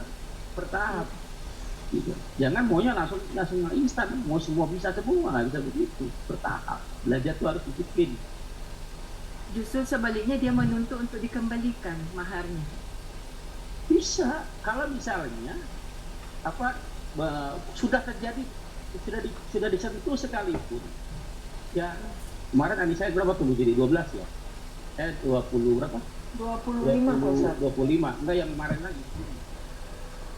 bertahap. Gitu. Jangan maunya langsung instan, mau semua bisa semua, nggak bisa begitu, bertahap. Belajar tuh harus disiplin. Justru sebaliknya dia menuntut untuk dikembalikan maharnya. Bisa, kalau misalnya sudah terjadi, sudah disentuh sekalipun. Ya, kemarin adik saya berapa tuh jadi 12 ya? 20 berapa? 25 Pak Ustaz. 25, enggak yang kemarin lagi.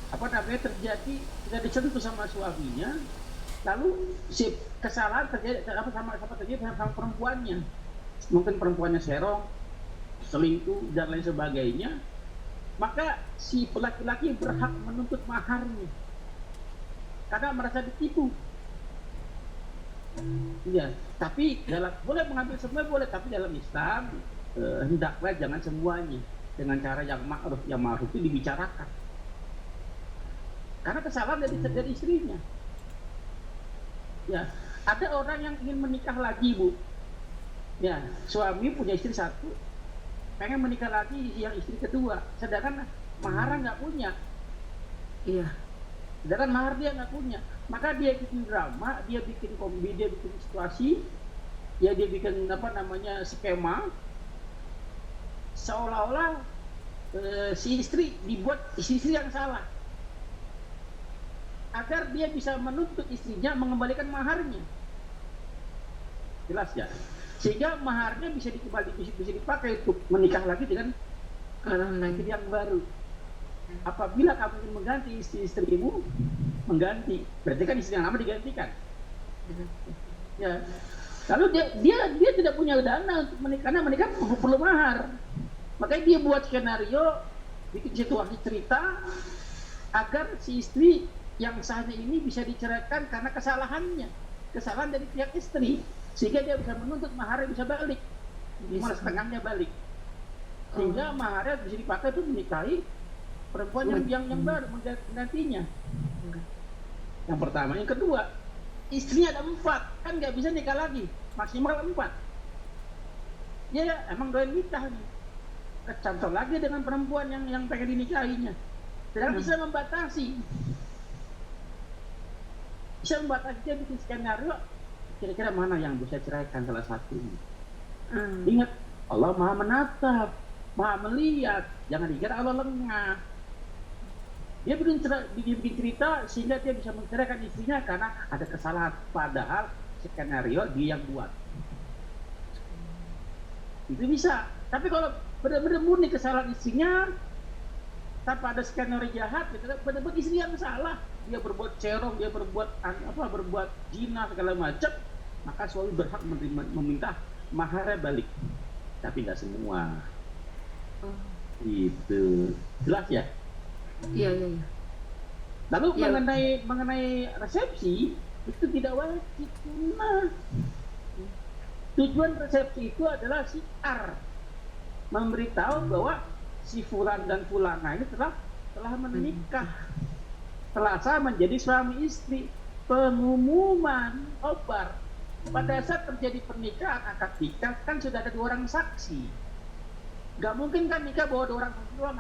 Apa namanya terjadi, sudah disentuh sama suaminya, lalu si kesalahan terjadi sama perempuannya. Mungkin perempuannya serong, selingkuh dan lain sebagainya, maka si laki-laki berhak menuntut maharnya karena merasa ditipu. Ya, tapi boleh mengambil semua boleh, tapi dalam Islam hendaklah jangan semuanya, dengan cara yang ma'ruf itu dibicarakan. Karena kesalahan dari istrinya. Ya, ada orang yang ingin menikah lagi, Bu. Ya, suami punya istri 1, pengen menikah lagi yang istri kedua, sedangkan mahar nggak punya. Iya. Sedangkan mahar dia nggak punya, maka dia bikin drama, dia bikin komedi, dia bikin situasi, ya dia bikin skema, seolah-olah si istri dibuat istri yang salah, agar dia bisa menuntut istrinya mengembalikan maharnya. Jelas ya? sehingga maharnya bisa bisa dipakai untuk menikah lagi dengan Orang lagi. istri yang baru. Apabila kamu ingin mengganti istrimu, mengganti, berarti kan istri yang lama digantikan. Ya. Lalu dia tidak punya dana untuk menikah, karena menikah perlu mahar. Makanya dia buat skenario, bikin situasi cerita agar si istri yang sahnya ini bisa diceraikan karena kesalahan dari pihak istri, sehingga dia bisa menuntut maharnya bisa balik, malah setengahnya balik, sehingga maharnya bisa dipakai untuk menikahi perempuan yang baru menggantinya. Yang pertama, yang kedua, istrinya ada 4, kan nggak bisa nikah lagi, maksimal 4. Ya emang doyan nikah nih, kecantol lagi dengan perempuan yang pengen dinikahinya. Sedangkan bisa membatasi dia bikin skenario, kira-kira mana yang bisa ceraikan salah satu. Ingat, Allah maha menatap, maha melihat, jangan dikira Allah lengah. Dia bikin cerita sehingga dia bisa menceraikan istrinya karena ada kesalahan, padahal skenario dia yang buat. Itu bisa. Tapi kalau benar-benar murni kesalahan istrinya tanpa ada skenario jahat, benar-benar istri yang salah, dia berbuat cerong, dia berbuat zina segala macam, maka suami berhak meminta maharnya balik. Tapi nggak semua. Itu jelas ya? Iya. Lalu mengenai resepsi itu tidak wajib tunah. Tujuan resepsi itu adalah syiar, memberitahu bahwa si fulan dan fulana ini telah menikah, telah sah menjadi suami istri. Pengumuman khobar. Pada saat terjadi pernikahan, akad nikah kan sudah ada 2 orang saksi. Gak mungkin kan nikah bawa 2 orang saksi doang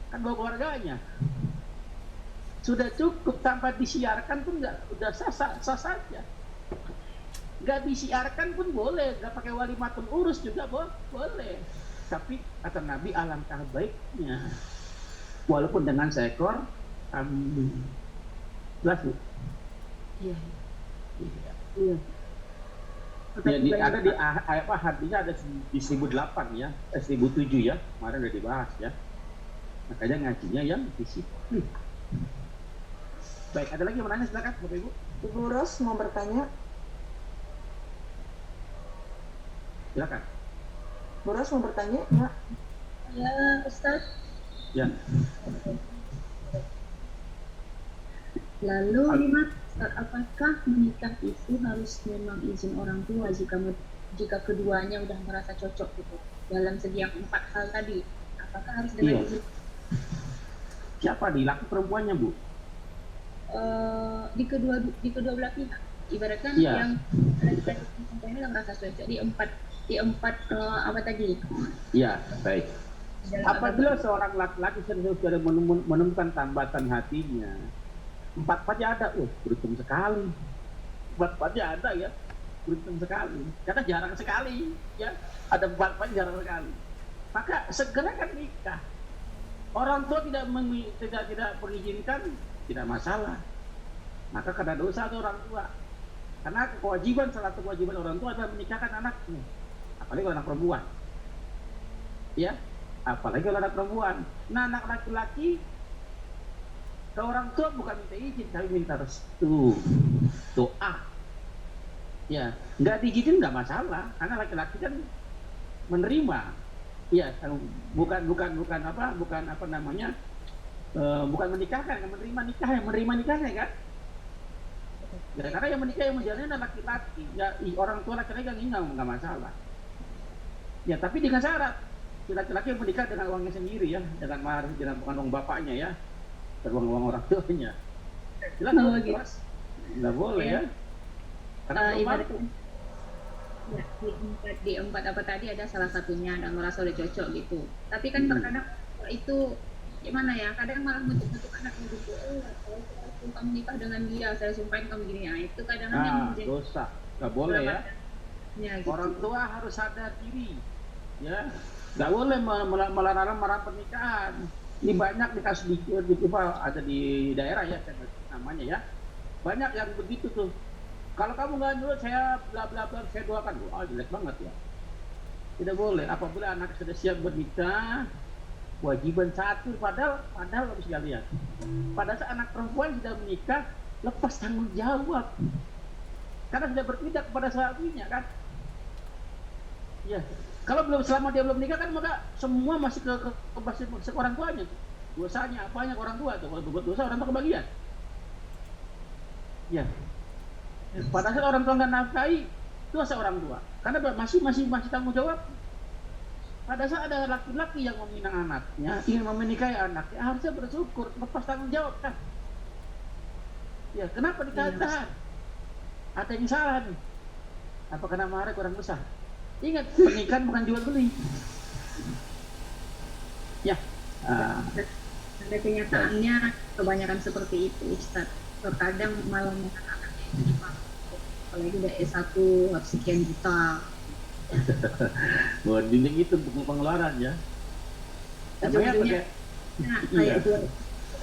kan bawa keluarganya. Sudah cukup tanpa disiarkan pun udah sah saja. Gak disiarkan pun boleh, gak pakai walimatul urus juga boleh. Tapi kata Nabi, alangkah baiknya walaupun dengan seekor kambing. Jelas Bu? Iya. Jadi ada di hadisnya ada di 1008 ya, 1007 ya, kemarin udah dibahas ya. Makanya ngajinya yang di situ. Baik, ada lagi yang mau nanya, silakan Bapak Ibu. Ibu Ros mau bertanya. Silakan. Bu Ros mau bertanya, ya? Ya, Ustaz. Ya. Lalu apakah menikah itu harus memang izin orang tua jika keduanya udah merasa cocok gitu dalam segi yang 4 hal tadi? Apakah harus dengan izin? Siapa di laki perempuannya Bu? Di kedua belah pihak. Ibaratkan yang laki-laki perempuan yang merasa cocok di empat apa tadi? Iya, baik. Apabila seorang laki-laki sudah menemukan tambatan hatinya, 4 aja ada, beruntung sekali. 4 aja ada ya, beruntung sekali. Karena jarang sekali ya, ada 4 aja jarang sekali. Maka segerakan nikah. Orang tua tidak mengizinkan, tidak masalah. Maka kena dosa itu orang tua. Karena salah satu kewajiban orang tua adalah menikahkan anaknya. Apalagi kalau anak perempuan. Ya, apalagi kalau anak perempuan. Nah, anak laki-laki ke orang tua bukan minta izin, tapi minta restu, doa. Ya, nggak diizinin nggak masalah, karena laki-laki kan menerima. Ya, bukan menikahkan, yang menerima nikahnya kan. Ya, karena yang menikah yang menjalannya adalah laki-laki, ya orang tua laki-laki kan nggak masalah. Ya, tapi dengan syarat si laki-laki yang menikah dengan uangnya sendiri ya, dengan mahar, dengan bukan uang bapaknya ya, dan uang orang tuanya. Jelas, nggak boleh ya. Karena ibaratnya ya, di empat apa tadi ada salah satunya dan merasa udah cocok gitu. Tapi kan terkadang itu gimana ya, kadang malah bentuk anaknya gitu, kalau kamu nikah dengan dia, saya sumpahin kamu gini ya, itu kadang-kadang dosa, nggak boleh ya. Gitu. Orang tua harus sadar diri, ya, nggak boleh melarang pernikahan. Ini banyak di kasus ada di daerah ya, namanya ya, banyak yang begitu tuh. Kalau kamu nggak nurut, saya bla bla bla, saya doakan. Wah, jelek banget ya. Tidak boleh. Apabila anak sudah siap bernikah, kewajiban satu, padahal harus sekalian. Pada saat anak perempuan sudah menikah, lepas tanggung jawab. Karena sudah berpindah kepada suaminya kan. Ya, kalau selama dia belum nikah kan maka semua masih ke orang tuanya. Dosanya apanya ke orang tua tuh. Kalau berbuat dosa orang tua kebagian. Ya. Pada saat orang tua nggak nafkahi, dosa orang tua. Karena masih tanggung jawab. Pada saat ada laki-laki yang meminang anaknya, ingin menikahi anaknya, harusnya bersyukur, lepas tanggung jawab kan. Ya, kenapa ditahan? Ada yang salah nih. Apa karena marah kurang besar? Ingat, pernikahan bukan jual beli. Ya. Ada kenyataannya kebanyakan seperti itu, Ustaz. Terkadang malah anaknya itu apalagi udah S1 harus sekian juta. Buat dinding itu untuk pengeluaran ya. Ujung-ujungnya kayak jual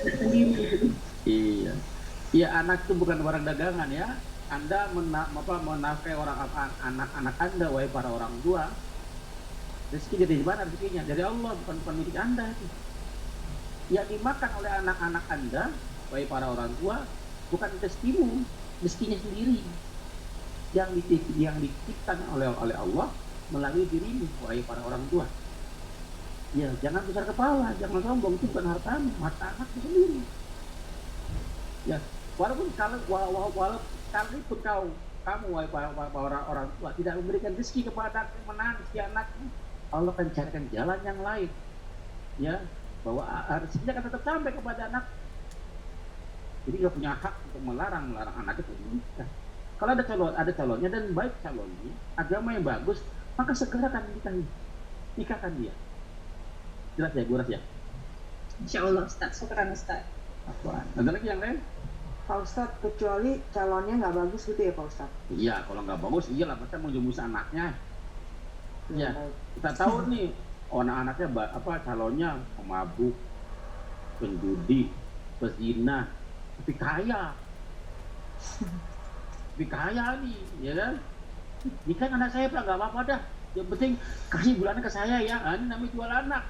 sendiri. Iya. Iya, anak itu bukan barang dagangan ya. Anda menafkahi anak Anda, wahai para orang tua. Rezeki dari mana rezekinya? Dari Allah, bukan milik Anda. Yang dimakan oleh anak-anak Anda, wahai para orang tua, bukan rezekimu, rezekinya sendiri. Yang dititipkan oleh Allah melalui dirimu, wahai para orang tua. Ya, jangan besar kepala, jangan sombong, itu bukan hartamu, harta anakmu sendiri. Ya, walaupun sekalipun kamu wahai para orang tua tidak memberikan rezeki kepada anak, menahan rezeki anakmu, Allah akan carikan jalan yang lain. Ya, bahwa rezekinya akan tetap sampai kepada anak. Jadi nggak punya hak untuk melarang anak itu menikah. Kalau ada calonnya dan baik calonnya, agama yang bagus, maka segera akan nikahkan dia. Jelas ya, Guras ya? Insya Allah, Ustaz. Syukran, Ustaz. Ada lagi yang lain? Pak Ustadz, kecuali calonnya nggak bagus gitu ya Pak Ustadz? Iya, kalau nggak bagus, iyalah masa mau jemus anaknya. Ya, baik. kita tahu nih, anak-anaknya calonnya pemabuk, penjudi, pezina, tapi kaya. Tapi kaya nih, ya kan? Ini kan anak saya Pak, nggak apa-apa dah. Yang penting kasih bulanan ke saya ya, ini namanya jual anak.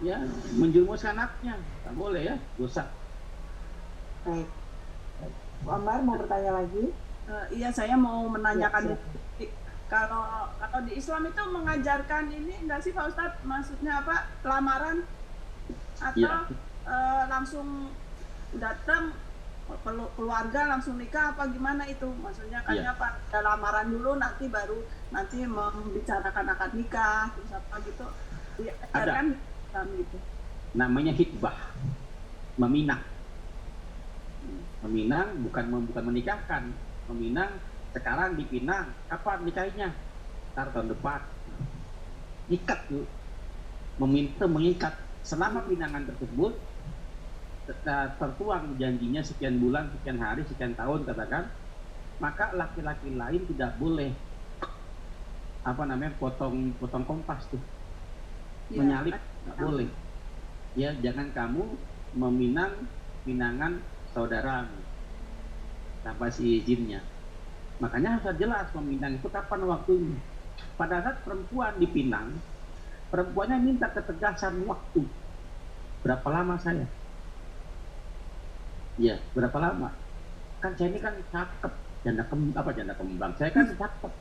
Ya, menjerumuskan anaknya, nggak boleh ya, dosa. Baik. Bu Ambar mau bertanya lagi? Iya, saya mau menanyakan Ya, kalau di Islam itu mengajarkan ini enggak sih Pak Ustadz? Maksudnya apa? Lamaran atau Ya. Langsung datang keluarga langsung nikah apa gimana itu? Maksudnya kan Ya. apa? Ada lamaran dulu nanti membicarakan akad nikah terus apa gitu. Diajarkan Islam gitu. Namanya hitbah, meminang. Meminang bukan menikahkan. Meminang sekarang dipinang, kapan nikahnya? Ntar tahun depan. Ikat tuh, meminta mengikat. Selama pinangan tersebut tertuang janjinya sekian bulan, sekian hari, sekian tahun katakan, maka laki-laki lain tidak boleh potong kompas tuh, Ya. menyalip nggak boleh. Ya, jangan kamu meminang pinangan saudaramu tanpa si izinnya. Makanya harus jelas meminang itu kapan waktunya. Pada saat perempuan dipinang, perempuannya minta ketegasan waktu. Berapa lama saya? Ya, berapa lama? Kan saya ini kan cakep, janda kembang. Saya kan cakep.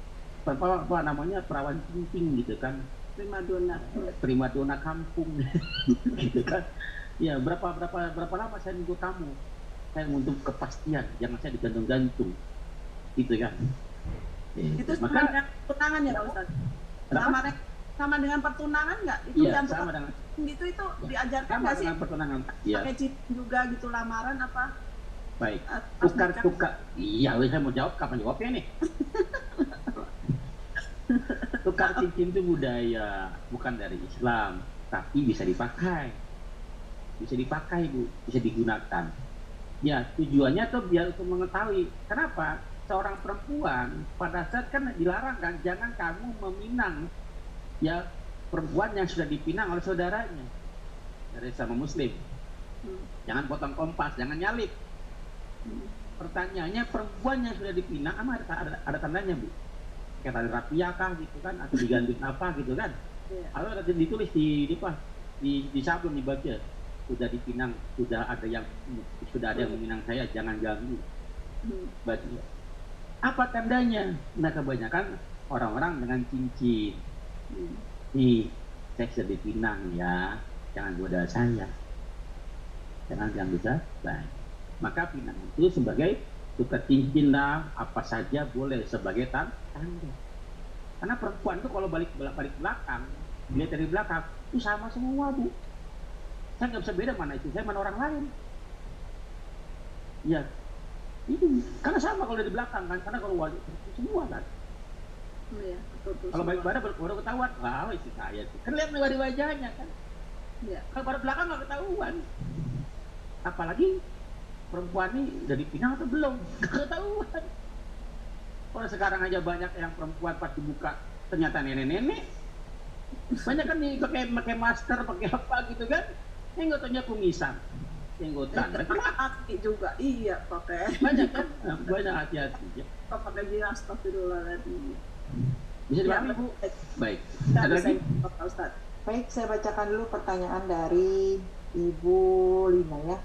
Perawan cincin gitu kan. Primadona kampung gitu kan. Ya, berapa lama saya nunggu kamu? Saya untuk kepastian, jangan saya digantung-gantung. Gitu kan. Itu Maka sama dengan pertunangan ya Pak Ustadz? Sama dengan pertunangan nggak? Itu iya, yang sama dengan gitu itu diajarkan sama nggak sih? dengan pertunangan. Iya. Pakai cincin juga gitu lamaran apa? Baik. Pas Tukar. Iya, saya mau jawab, kapan jawabnya nih? Tukar cincin itu budaya, bukan dari Islam, tapi bisa dipakai. Bisa dipakai, Bu, bisa digunakan. Ya, tujuannya tuh biar untuk mengetahui. Kenapa? Seorang perempuan pada saat kan dilarang kan, jangan kamu meminang ya perempuan yang sudah dipinang oleh saudaranya dari sama muslim. Jangan potong kompas, jangan nyalip. pertanyaannya perempuan yang sudah dipinang ama ada tandanya Bu, kayak tali rapiah kah gitu kan, atau diganti apa gitu kan, atau ada ditulis di apa di sablon dibaca sudah dipinang, sudah ada yang meminang saya, jangan ganggu. Baca apa tandanya? Nah kebanyakan orang-orang dengan cincin, nih saya sudah dipinang ya, jangan goda saya, jangan ganggu saya. Maka pinang itu sebagai tukar cincin lah, apa saja boleh sebagai tanda. Karena perempuan itu kalau balik belakang, lihat dari belakang itu sama semua Bu. Saya nggak bisa beda mana itu saya mana orang lain. Ya itu karena sama kalau dari belakang kan, karena kalau wali semua kan. Iya, betul. Kalau balik baru ketahuan, wah itu saya sih. Kan lihat dari wajahnya kan. Iya. Kalau pada belakang nggak ketahuan. Apalagi perempuan ini udah dipinang atau belum, nggak ketahuan. Kalau sekarang aja banyak yang perempuan pas dibuka ternyata nenek-nenek. Banyak kan nih pakai masker, pakai apa gitu kan? Jenggotannya kumisan, jenggotan. Hati juga, iya pakai. Banyak kan? Banyak hati-hati. Pakai jas, astagfirullahaladzim. Bisa dipahami Bu? Baik. Ada Ada lagi? Pak Ustadz. Baik, saya bacakan dulu pertanyaan dari Ibu Lina ya.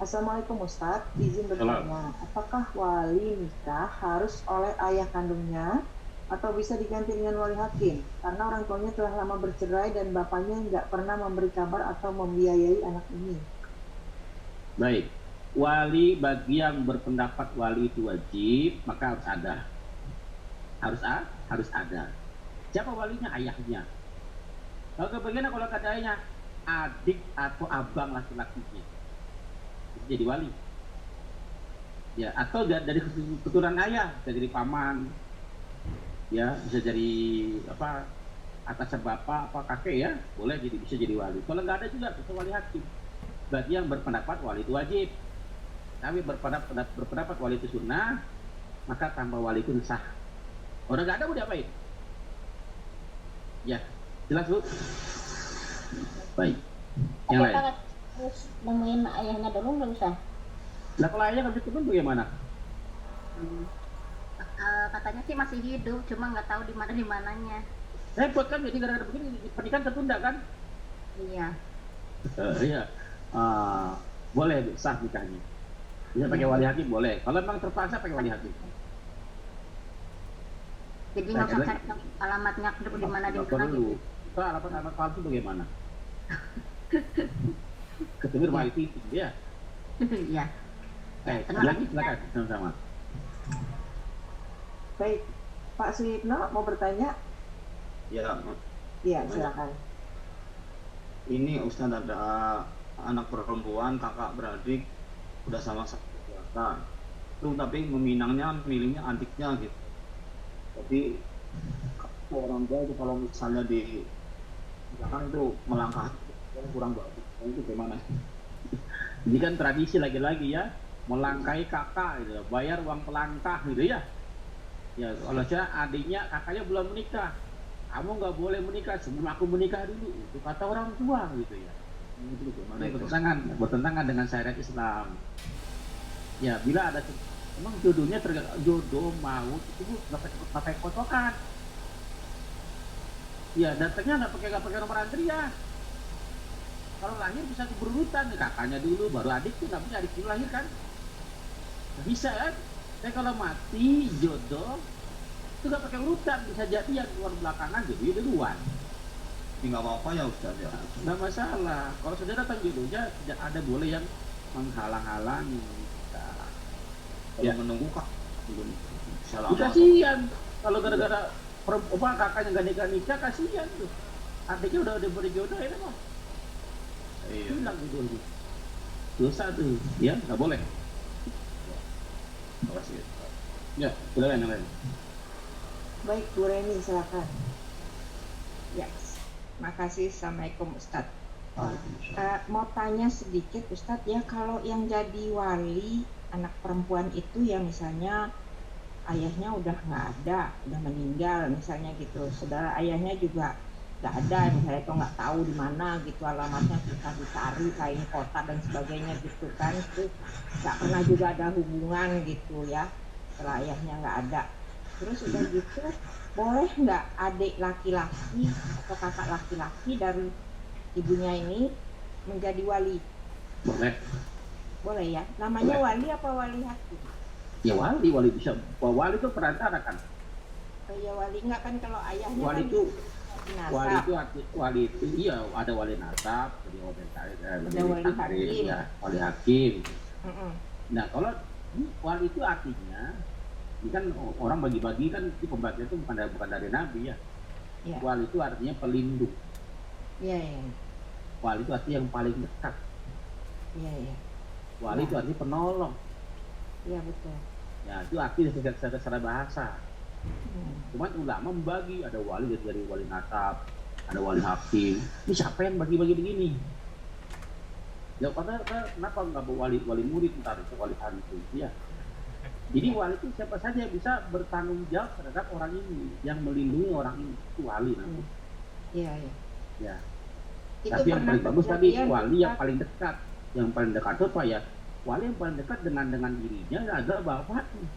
Assalamualaikum Ustadz, izin bertanya, apakah wali nikah harus oleh ayah kandungnya atau bisa diganti dengan wali hakim? Karena orang tuanya telah lama bercerai dan bapaknya nggak pernah memberi kabar atau membiayai anak ini. Baik. Wali bagi yang berpendapat wali itu wajib, maka harus ada. Harus ada. Siapa walinya? Ayahnya. Kalau kebagian kalau kata ayahnya, adik atau abang laki-lakinya jadi wali. Ya, atau dari keturunan ayah, bisa jadi paman. Ya, bisa jadi apa? Atas bapak apa kakek ya, boleh bisa jadi wali. Kalau nggak ada juga bisa wali hakim. Bagi yang berpendapat wali itu wajib. Tapi berpendapat wali itu sunnah, maka tambah wali itu sah. Orang nggak ada mau diapain? Ya, jelas Bu. Baik. Yang lain. Terus nemuin ayahnya dulu nggak usah? Nah kalau ayahnya nggak bisa ketemu bagaimana? Katanya sih masih hidup, cuma nggak tahu di mananya. Repot kan, jadi gara-gara begini pernikahan tertunda kan? Iya. Iya. Boleh sah nikahnya. Bisa pakai wali hakim boleh. Kalau memang terpaksa pakai wali hakim. Jadi nggak usah cari alamatnya di mana di mana gitu. Kalau alamat palsu bagaimana? Ketemu rumah itu ya. Iya. Lagi silakan sama-sama. Baik, Pak Suyitno mau bertanya? Ya, Iya, silakan. ini Ustadz ada anak perempuan, kakak beradik, udah sama-sama keluarga. Itu tapi meminangnya, milihnya adiknya gitu. Tapi orang tua itu kalau misalnya di belakang itu melangkah kurang bagus. Itu gimana? Ini kan tradisi lagi-lagi ya, melangkahi kakak gitu, bayar uang pelangkah gitu ya. Ya kalau saya adiknya, kakaknya belum menikah, kamu nggak boleh menikah sebelum aku menikah dulu. Itu kata orang tua gitu ya. Itu bertentangan dengan syariat Islam. Ya bila ada memang jodoh maut itu nggak pakai kotokan. Ya datangnya nggak pakai nomor antrian. Kalau lahir bisa berurutan, kakaknya dulu, baru adik tuh, nggak bisa adik dulu lahir kan? Nggak bisa kan? Tapi kalau mati jodoh itu nggak pakai urutan, bisa jadi yang keluar belakangan jadi duluan. Tapi nggak apa-apa ya Ustadz ya. Nggak masalah. Kalau sudah datang jodohnya tidak ada boleh yang menghalang-halangi. Kalau menunggu kak belum bisa lama. Kasihan kalau gara-gara perempuan kakaknya nggak nikah kasihan tuh. Adiknya udah berjodoh ya mah. Iya. Hilang jodohnya. Dosa tuh, ya nggak boleh. Terima kasih. Ya, silakan yang lain. Baik, Bu Reni, silakan. Ya, makasih. Assalamualaikum Ustadz. Waalaikumsalam. Mau tanya sedikit Ustadz ya, kalau yang jadi wali anak perempuan itu ya misalnya ayahnya udah nggak ada, udah meninggal misalnya gitu, saudara ayahnya juga nggak ada, misalnya itu nggak tahu di mana gitu alamatnya, susah dicari kayak ini kota dan sebagainya gitu kan, terus nggak pernah juga ada hubungan gitu ya setelah ayahnya nggak ada. Terus udah gitu boleh nggak adik laki-laki atau kakak laki-laki dari ibunya ini menjadi wali? Boleh. Boleh ya. Namanya Boleh. wali apa wali hakim? Ya wali bisa. Wali itu perantara kan. Oh ya wali enggak kan kalau ayahnya Wali kan itu nasab. wali itu iya ada wali nasab, jadi wali hakim. ya, wali hakim. Mm-mm. Nah kalau wali itu artinya ini kan orang bagi-bagi kan di pembagian itu bukan dari nabi ya. Ya. Wali itu artinya pelindung. Iya ya. Wali itu artinya yang paling dekat. Iya ya. Wali itu artinya penolong. Iya betul. Ya itu artinya secara bahasa. Cuman ulama membagi, ada wali dari wali nasab, ada wali hakim. Ini siapa yang bagi-bagi begini? Ya kenapa nggak wali murid ntar itu wali santri? Ya. Jadi wali itu siapa saja bisa bertanggung jawab terhadap orang ini, yang melindungi orang ini, itu wali nanti. Iya ya. Ya. Itu Tapi yang paling bagus tadi wali yang dekat. paling dekat. Yang paling dekat itu apa ya? Wali yang paling dekat dengan dirinya adalah bapaknya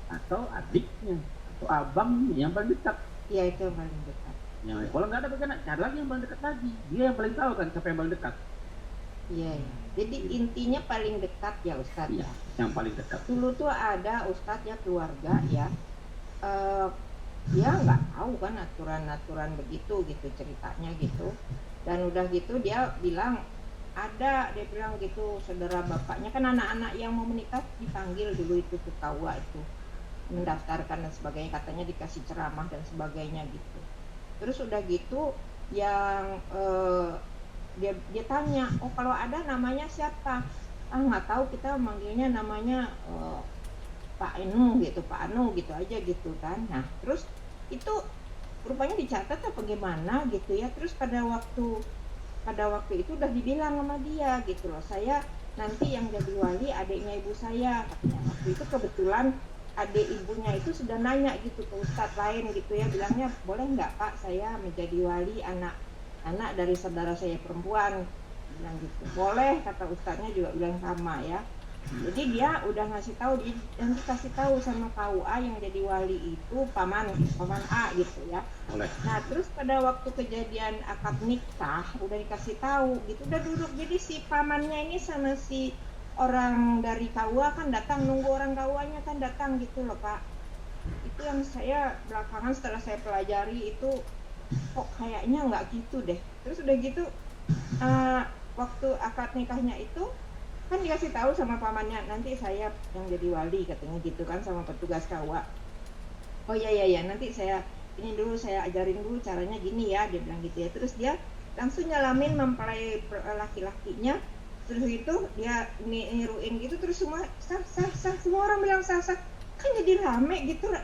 atau adiknya atau abangnya yang paling dekat. Iya itu yang paling dekat. Ya, kalau nggak ada bagaimana? Cari lagi yang paling dekat lagi. Dia yang paling tahu kan siapa yang paling dekat. Iya ya. Jadi intinya paling dekat ya Ustadz. Iya, yang paling dekat. Dulu tuh ada Ustadz ya keluarga ya. Dia nggak tahu kan aturan-aturan begitu gitu ceritanya gitu. Dan udah gitu dia bilang dia bilang gitu saudara bapaknya kan anak-anak yang mau menikah dipanggil dulu itu ke KUA itu mendaftarkan dan sebagainya, katanya dikasih ceramah dan sebagainya gitu. Terus udah gitu yang dia tanya, oh kalau ada namanya siapa? Nggak tahu, kita manggilnya namanya Pak Anu gitu, Pak Anu gitu aja gitu kan. Nah terus itu rupanya dicatat apa gimana gitu ya. Terus pada waktu itu udah dibilang sama dia gitu loh, saya nanti yang jadi wali adiknya ibu saya katanya. Waktu itu kebetulan adik ibunya itu sudah nanya gitu ke ustadz lain gitu ya, bilangnya boleh nggak Pak saya menjadi wali anak dari saudara saya perempuan, bilang gitu. Boleh, kata ustadznya juga bilang sama ya. Jadi dia udah ngasih tahu, dan dikasih tahu sama KUA yang jadi wali itu paman A gitu ya. Boleh. Nah terus pada waktu kejadian akad nikah udah dikasih tahu gitu, udah duduk, jadi si pamannya ini sama si orang dari KUA kan datang, nunggu orang KUA-nya kan datang gitu loh Pak. Itu yang saya belakangan setelah saya pelajari itu kok kayaknya nggak gitu deh. Terus udah gitu waktu akad nikahnya itu kan dikasih tahu sama pamannya, nanti saya yang jadi wali katanya gitu kan sama petugas KUA. Oh iya nanti saya ini dulu, saya ajarin dulu caranya gini ya, dia bilang gitu ya. Terus dia langsung nyalamin mempelai laki-lakinya. Terus itu dia niruin gitu, terus semua sah, semua orang bilang sah, kan jadi rame gitu loh.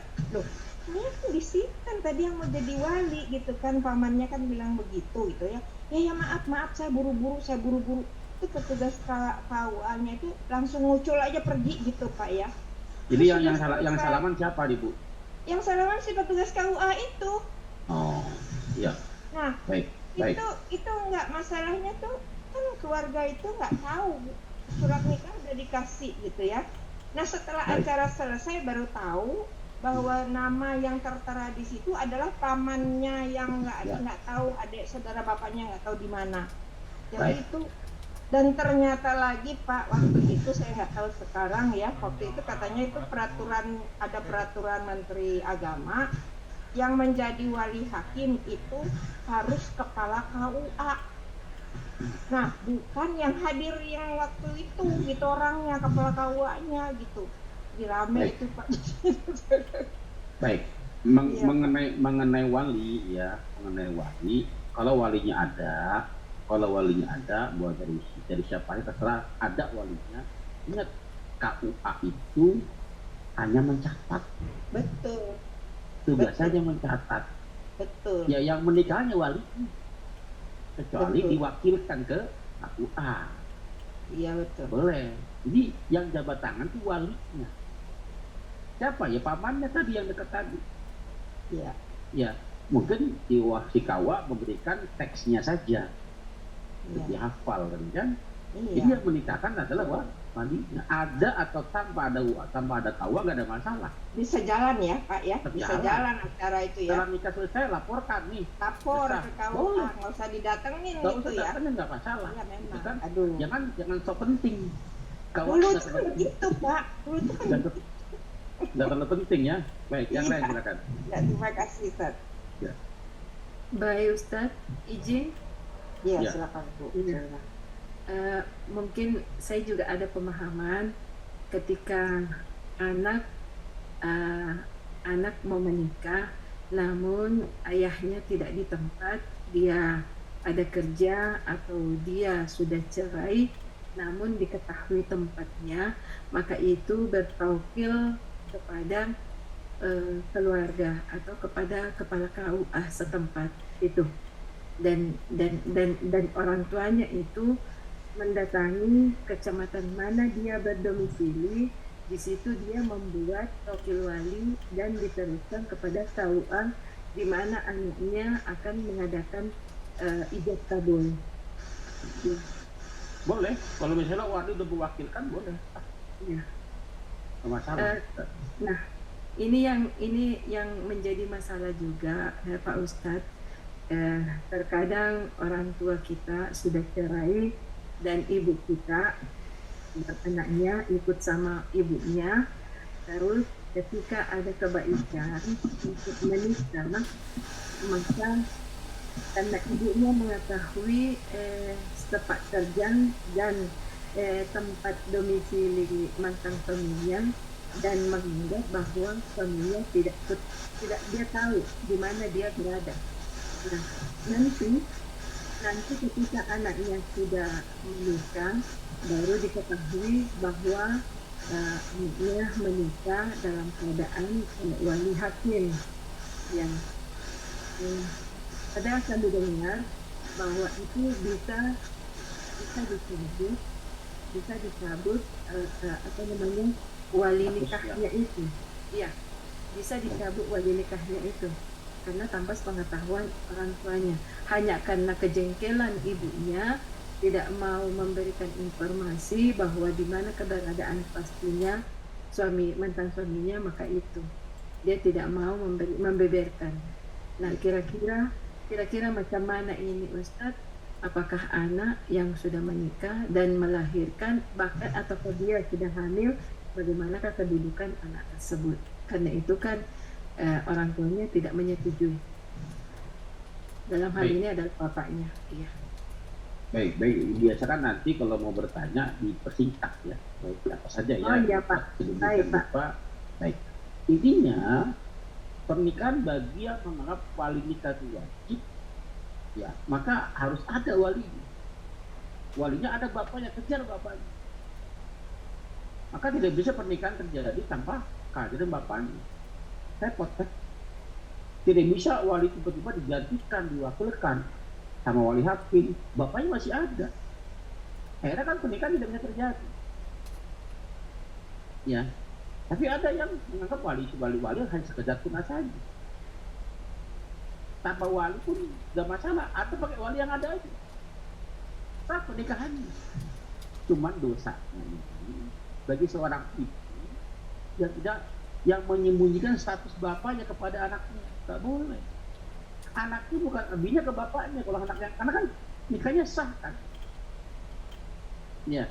Ini kan bisikan tadi yang mau jadi wali gitu kan, pamannya kan bilang begitu gitu ya. Ya maaf saya buru-buru. Itu petugas KUA-nya itu langsung ngucul aja pergi gitu Pak ya. Jadi yang salaman siapa Bu? Yang salaman si petugas KUA itu. Oh iya. Nah baik. Itu nggak, masalahnya tuh kan keluarga itu nggak tahu surat nikah udah dikasih gitu ya. Nah setelah acara selesai baru tahu bahwa nama yang tertera di situ adalah pamannya yang nggak tahu, adik saudara bapaknya nggak tahu di mana. Jadi itu, dan ternyata lagi Pak, waktu itu saya nggak tahu sekarang ya, waktu itu katanya itu ada peraturan Menteri Agama yang menjadi wali hakim itu harus kepala KUA. Nah bukan yang hadir yang waktu itu gitu orangnya, kepala KUA-nya gitu. Dirame itu Pak. Baik. Mengenai wali ya, kalau walinya ada, buat dari siapa aja terserah, ada walinya. Ingat, KUA itu hanya mencatat. Betul. Tugasnya mencatat. Betul. Ya yang menikahnya wali, kecuali diwakilkan ke KUA. Iya betul. Boleh. Jadi yang jabat tangan itu walinya. Siapa ya? Pamannya tadi yang dekat tadi. Iya. Ya. mungkin si kawa memberikan teksnya saja, dihafal kan? Jadi yang menikahkan adalah walinya. Ada atau tanpa ada kawa nggak ada masalah. Bisa jalan ya Pak ya, bisa jalan acara itu ya. Setelah nikah selesai laporkan nih. Lapor ke KUA, nggak usah didatengin Nggak gitu usah ya. datengin nggak masalah. Iya memang. Kan? Aduh. Jangan sok penting. Dulu tuh kan begitu Pak. Dulu tuh kan begitu. Nggak terlalu penting ya. Baik, yang lain silakan. Ya, terima kasih Ustaz. Ya. Baik Ustadz, izin. Iya, Ya. silakan Bu. Iya. Mungkin saya juga ada pemahaman ketika anak mau menikah, namun ayahnya tidak di tempat, dia ada kerja atau dia sudah cerai, namun diketahui tempatnya, maka itu bertawakil kepada keluarga atau kepada kepala KUA setempat itu, dan orang tuanya itu mendatangi kecamatan mana dia berdomisili, di situ dia membuat tokil wali dan diteruskan kepada KUA di mana anaknya akan mengadakan ijab kabul. Ya. Boleh, kalau misalnya wali udah mewakilkan boleh. Ya. Nggak masalah. Nah, ini yang menjadi masalah juga Pak Ustadz. Terkadang orang tua kita sudah cerai dan ibu kita, anaknya ikut sama ibunya, terus ketika ada kebaikan untuk menikah, maka karena ibunya mengetahui tempat kerja dan tempat domisili mantan suaminya, dan menganggap bahwa suaminya tidak dia tahu di mana dia berada. Nah, nanti ketika anaknya sudah menikah, baru diketahui bahwa anaknya menikah dalam keadaan wali hakim yang padahal kami dengar bahwa itu bisa dicabut wali nikahnya itu. Iya, bisa dicabut wali nikahnya itu karena tanpa pengetahuan orang tuanya, hanya karena kejengkelan ibunya tidak mau memberikan informasi bahwa di mana keberadaan pastinya mantan suaminya, maka itu dia tidak mau membeberkan. Nah, kira-kira macam mana ini Ustadz? Apakah anak yang sudah menikah dan melahirkan, bahkan ataukah dia sudah hamil, bagaimanakah kedudukan anak tersebut? Karena itu kan orang tuanya tidak menyetujui. Dalam hal ini adalah bapaknya. Iya. Baik. Biasakan nanti kalau mau bertanya dipersingkat ya. Baik, apa saja ya. Oh iya Pak. Baik Pak. Baik. Intinya pernikahan bagi yang menganggap wali nikah itu wajib, ya maka harus ada walinya. Walinya ada bapaknya, kejar bapaknya. Maka tidak bisa pernikahan terjadi tanpa kehadiran bapaknya. Repot kan? Tidak bisa wali tiba-tiba digantikan, diwakilkan sama wali hakim, bapaknya masih ada. Akhirnya kan pernikahan tidak bisa terjadi. Ya, tapi ada yang menganggap wali hanya sekedar tunai saja. Tanpa wali pun tidak masalah, atau pakai wali yang ada aja. Sah pernikahannya. Cuman dosa bagi seorang ibu yang menyembunyikan status bapaknya kepada anaknya, nggak boleh. Anaknya bukan abinya ke bapaknya, kalau anaknya, karena kan nikahnya sah kan. Ya,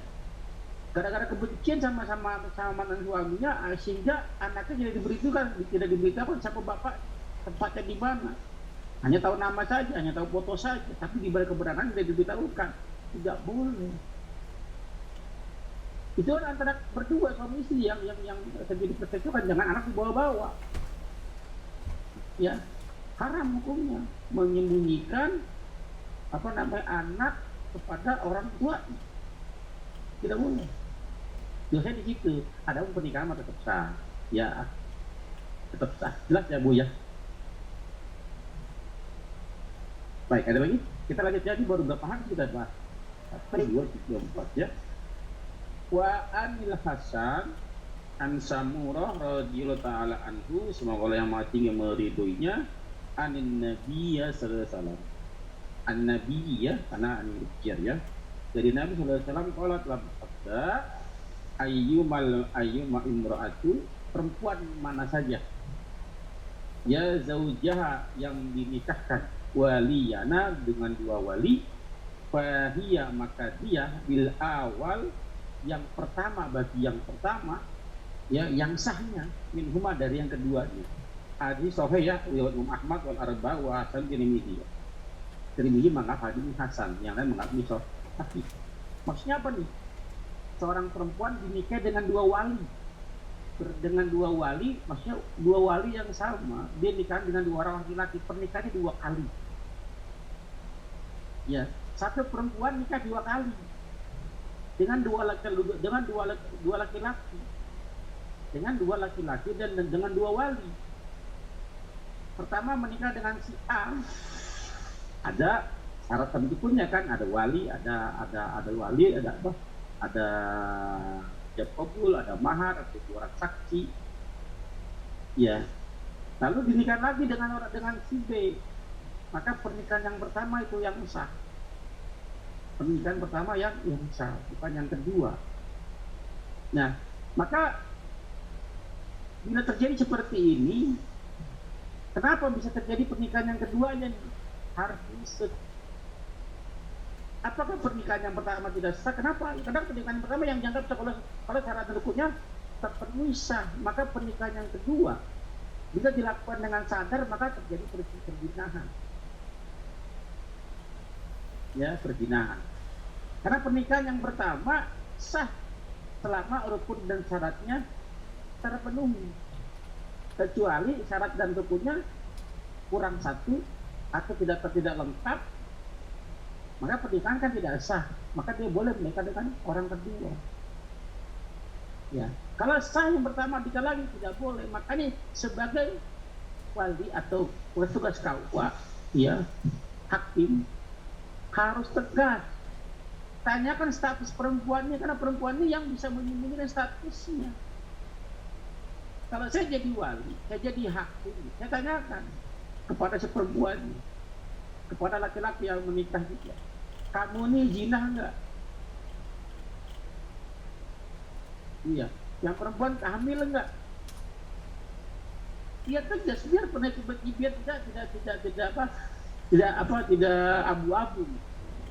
gara-gara kebencian sama mantan suaminya, sehingga anaknya tidak diberitakan siapa bapak, tempatnya di mana. Hanya tahu nama saja, hanya tahu foto saja, tapi di balik kebenaran tidak diberitahukan. Tidak boleh. Itu antara berdua suami istri yang terjadi percekcokan, jangan anak dibawa-bawa. Ya, haram hukumnya menyembunyikan anak kepada orang tua. Tidak boleh. Dosanya di situ. Ada pernikahan tetap sah. Ya, tetap sah. Jelas ya Bu ya. Baik, ada lagi? Kita lanjut jadi baru berapa hari kita bahas? 1, 2, 3, 4 ya. Wa anil Hasan an Samurah radhiyallahu ta'ala anhu, semoga Allah yang maha tinggi meridhoinya, anin nabiyya sallallahu alaihi wasallam. An-nabi ya, karena an-nabiyya ya. Dari Nabi sallallahu alaihi wasallam qala telah bersabda, ayyuma imra'atu, perempuan mana saja ya zaujaha yang dinikahkan waliyana dengan dua wali, fahiya maka dia bil awal yang pertama, bagi yang pertama ya, yang sahnya minhuma dari yang keduanya. Hadis sahih ya, riwayat Imam Ahmad wal Arba wa Hasan Tirmidzi. Tirmidzi menganggap hadis ini hasan, yang lain menganggap ini sahih. Maksudnya apa nih? Seorang perempuan dinikah dengan dua wali. Dengan dua wali, maksudnya dua wali yang sama. Dia nikah dengan dua orang laki-laki, pernikahannya dua kali. Ya, satu perempuan nikah dua kali dengan dua laki-laki, dengan dua laki-laki dan dengan dua wali. Pertama menikah dengan si A, ada syarat pendukungnya kan, ada wali, ada wali, ada apa? Ada jab kabul, ada mahar, ada orang saksi. Ya. Lalu dinikah lagi dengan si B. Maka pernikahan yang pertama itu yang sah. Pernikahan pertama yang sah, bukan yang kedua. Nah, maka bila terjadi seperti ini, kenapa bisa terjadi pernikahan yang keduanya? Harus disebut. Apakah pernikahan yang pertama tidak sah? Kenapa? Karena pernikahan yang pertama yang dianggap sah, kalau syarat pendukungnya terpenuhi sah, maka pernikahan yang kedua bila dilakukan dengan sadar maka terjadi perzinahan. Ya, perzinahan. Karena pernikahan yang pertama sah selama rukun dan syaratnya terpenuhi. Kecuali syarat dan rukunnya kurang satu atau tidak lengkap, maka pernikahan kan tidak sah. Maka dia boleh menikah dengan orang kedua. Ya, kalau sah yang pertama nikah lagi tidak boleh. Makanya sebagai wali atau petugas KUA, ya, hakim harus tegas. Tanyakan status perempuannya, karena perempuan ini yang bisa menyembunyikan statusnya. Kalau saya jadi wali, saya jadi hakim, saya tanyakan kepada si perempuan, kepada laki-laki yang menikah juga, kamu ini zina enggak? Iya. Yang perempuan hamil enggak? Dia tegas, biar pernah biar tidak abu-abu,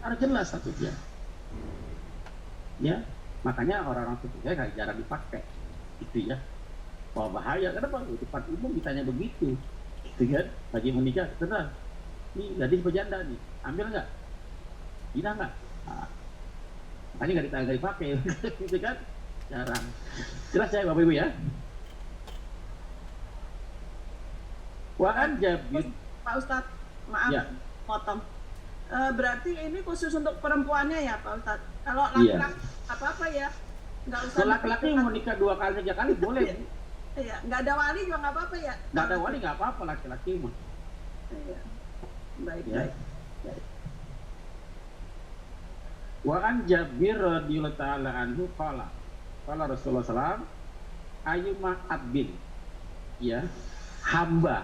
harus jelas statusnya. Ya, makanya orang-orang seperti saya jarang dipakai, gitu ya. Wah, bahaya, kenapa? Di depan umum ditanya begitu, gitu kan? Lagi menikah, tenang. Nih gadis berjanda nih, ambil nggak? Gila nggak? Nah, makanya nggak dipakai, gitu kan? Jarang. Jelas ya Bapak Ibu ya? Waan Jabir. Pak Ustadz, maaf ya. potong. Berarti ini khusus untuk perempuannya ya Pak Ustadz? Kalau laki-laki apa-apa ya? Nggak usah. Kalau laki-laki mau nikah 2 kali 3 kali boleh. Iya, nggak ada wali juga nggak apa-apa ya? Nggak ada wali nggak apa-apa, laki-laki mah. Iya. Baik. Wa an Jabir radhiyallahu ta'ala anhu qala Rasulullah sallallahu ayyuma abdin, ya, hamba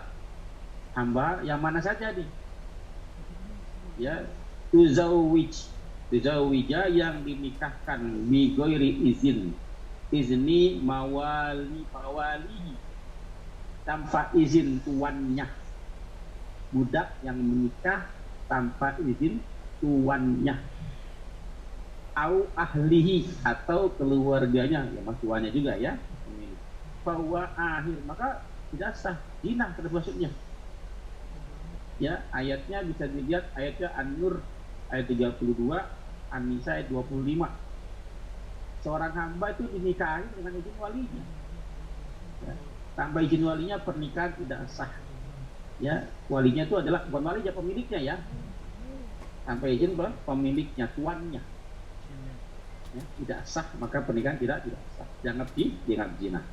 yang mana saja nih, ya, tuzawwija yang dinikahkan bi ghairi izni mawali tanpa izin tuannya, budak yang menikah tanpa izin tuannya, au ahlihi atau keluarganya, ya tuannya juga ya, bahwa akhir maka tidak sah, zina termasuknya. Ya, ayatnya bisa dilihat, ayatnya An-Nur ayat 32, An-Nisa ayat 25. Seorang hamba itu dinikahi dengan izin walinya. Ya, tanpa izin walinya pernikahan tidak sah. Ya, walinya itu adalah bukan wali, ya pemiliknya ya. Tanpa izin pemiliknya, tuannya. Ya, tidak sah, maka pernikahan tidak sah. Dianggap zina.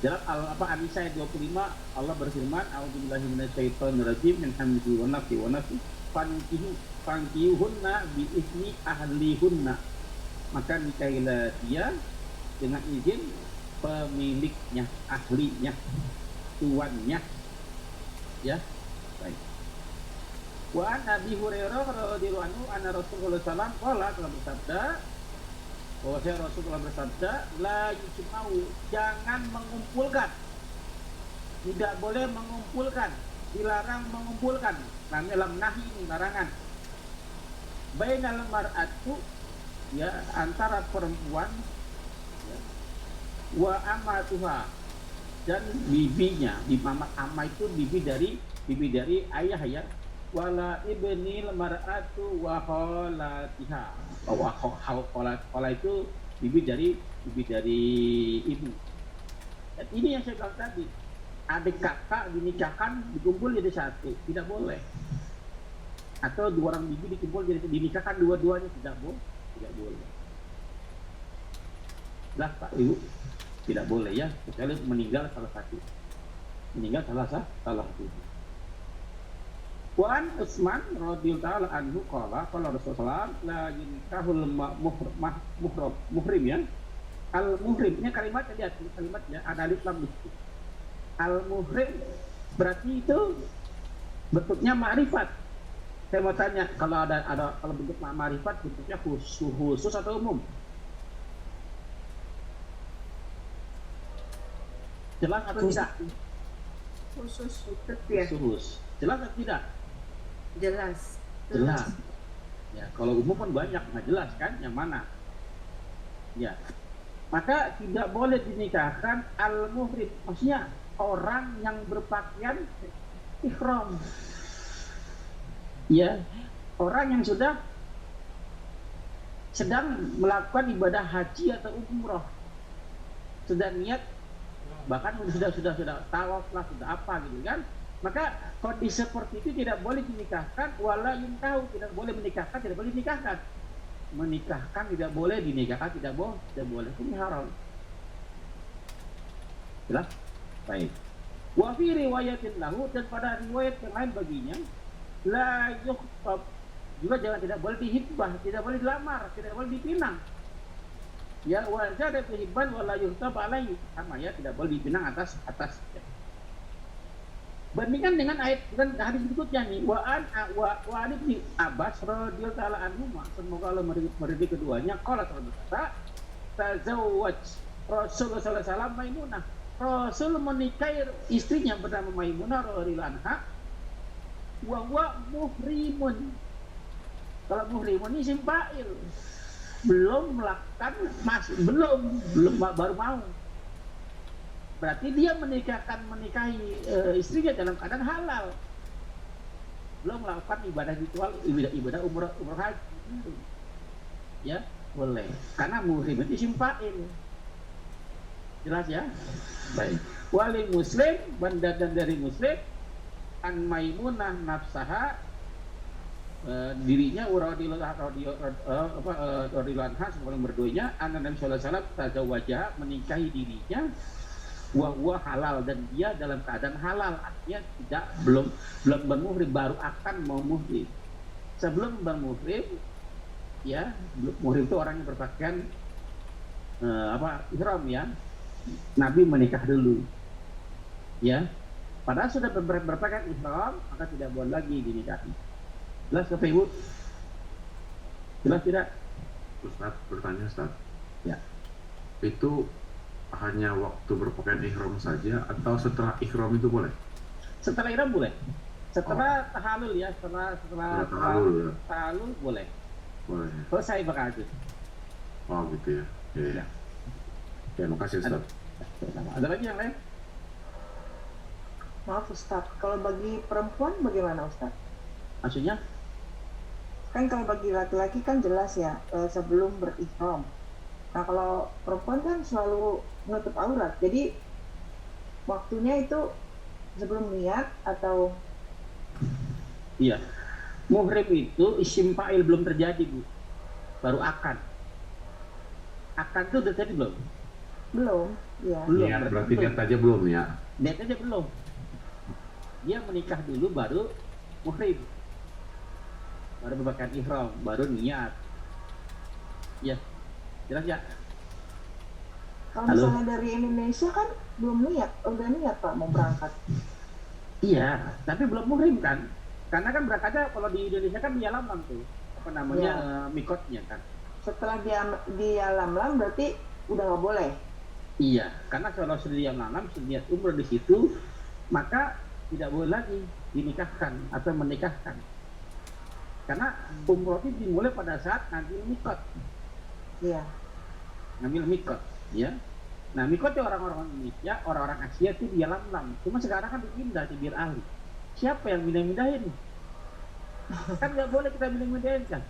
Dalam An-Nisa ayat 25 Allah berfirman, a'udzubillahi minasyaitonirrajim min hamzihi wa nafthihi fankihunna bi izni ahlihunna, maka nikahilah dia dengan izin pemiliknya, ahlinya. tuannya. Ya, baik. Wa an Abi Hurairah radhiyallahu anhu anna Rasulullah sallallahu alaihi wasallam telah bersabda, bahwasanya Rasulullah bersabda, la yujma'u, jangan mengumpulkan, tidak boleh mengumpulkan, dilarang mengumpulkan, dalam nahi ini larangan, bainal mar'atu, ya, antara perempuan, ya, wa amatuha, dan bibinya. Di ama itu bibi dari ayah, ya, wala ibnil mar'atu wa kholatiha. Khola itu bibi dari ibu. Dan ini yang saya bilang tadi, adik kakak dinikahkan dikumpul jadi satu, tidak boleh. Atau dua orang bibi dikumpul jadi dinikahkan dua-duanya, tidak boleh. Lah Pak Ibu, tidak boleh ya, kecuali meninggal salah satu. Wan Utsman radhiyallahu anhu qala Rasulullah la yunkahul muhrim, ya. Al muhrimnya kalimatnya, lihat kalimatnya ada alif lam itu. Al muhrim berarti itu bentuknya ma'rifat. Saya mau tanya, kalau kalau bentuk ma'rifat bentuknya khusus atau umum? Jelas atau tidak? Khusus. Ya, Khusus. Jelas atau tidak? jelas. Jelas. Ya, kalau umum kan banyak, nggak jelas kan? Yang mana? Ya. Maka tidak boleh dinikahkan al-muhrim. Maksudnya orang yang berpakaian ihram. Ya, orang yang sudah sedang melakukan ibadah haji atau umroh, sudah niat, bahkan sudah tawaf lah, sudah apa gitu kan. Maka kondisi seperti itu tidak boleh dinikahkan, wala yunkahu, tidak boleh menikahkan, tidak boleh dinikahkan. Menikahkan tidak boleh, dinikahkan tidak boleh. Ini haram. Jelas? Baik. Wa fi riwayatin lahu, dan pada riwayat yang lain baginya, la yukhtab, juga tidak boleh dihibah, tidak boleh dilamar, tidak boleh dipinang. Ya, wa zada hibban wala yukhtab alaihi, sama ya, tidak boleh dipinang atas ya. Bandingkan dengan ayat dan hadis berikutnya nih, wa ibni Abbas radhiyallahu ta'ala anhu, semoga Allah meridai keduanya, qala berkata, tazawwaj Rasulullah sallallahu alaihi wasallam Maimunah. Rasul menikahi istrinya bernama Maimunah radhiyallahu anha, wa huwa muhrimun. Kalau muhrimun ini isim fa'il, belum melakukan, belum baru mau. Berarti dia menikahi istrinya dalam keadaan halal, belum melakukan ibadah ritual, ibadah umrah haji. Ya, boleh. Karena muhrim itu isim fa'il. Jelas ya? Baik. Wali Muslim, dan dari Muslim, an Maimunah nafsaha, dirinya radhiyallahu anha sebelum berdoanya, anna Nabi sallallahu alaihi wasallam tazawwaja, menikahi dirinya, wa halal, dan dia dalam keadaan halal, artinya belum bermuhrim, baru akan mau muhrim. Sebelum bermuhrim, ya, muhrim itu orang yang berpakaian ihram, ya. Nabi menikah dulu, ya. Padahal sudah berpakaian ihram, maka tidak boleh lagi dinikahi. Jelas Bapak Ibu? Jelas tidak? Ustaz, bertanya Ustaz. Ya. Itu hanya waktu berpakaian ihram saja atau setelah ihram itu boleh? Setelah ihram boleh. Setelah tahalul, ya, setelah tahalul boleh. Boleh. Selesai berarti. Oh gitu ya. Ya. Ya, makasih Ustaz. Ada lagi yang lain? Maaf Ustaz, kalau bagi perempuan bagaimana Ustaz? Maksudnya? Kan kalau bagi laki-laki kan jelas ya, sebelum berihram. Nah kalau perempuan kan selalu menutup aurat, jadi waktunya itu sebelum niat atau? Iya, muhrim itu isim fa'il belum terjadi, Bu, baru akan itu udah terjadi belum? Belum, ya. Belum. Niat berarti niat aja belum ya? Niat aja belum. Dia menikah dulu baru muhrim, baru berpakaian ihram, baru niat. Ya, jelas ya? Kalau Halo? misalnya dari Indonesia kan belum niat, udah niat Pak mau berangkat. Iya, tapi belum muhrim kan? Karena kan berangkatnya kalau di Indonesia kan di Yalamlam tuh, apa namanya, mikotnya kan. Setelah di Yalamlam berarti udah nggak boleh. Iya, karena kalau sudah di Yalamlam, sudah niat umroh di situ, maka tidak boleh lagi dinikahkan atau menikahkan. Karena umroh itu dimulai pada saat ngambil mikot. Iya. Ngambil mikot, ya. Nah, mikotnya orang-orang Indonesia, orang-orang Asia itu di Yalamlam. Cuma sekarang kan dipindah di Bir Ali. Siapa yang pindah-pindahin? Kan nggak boleh kita pindah-pindahin kan?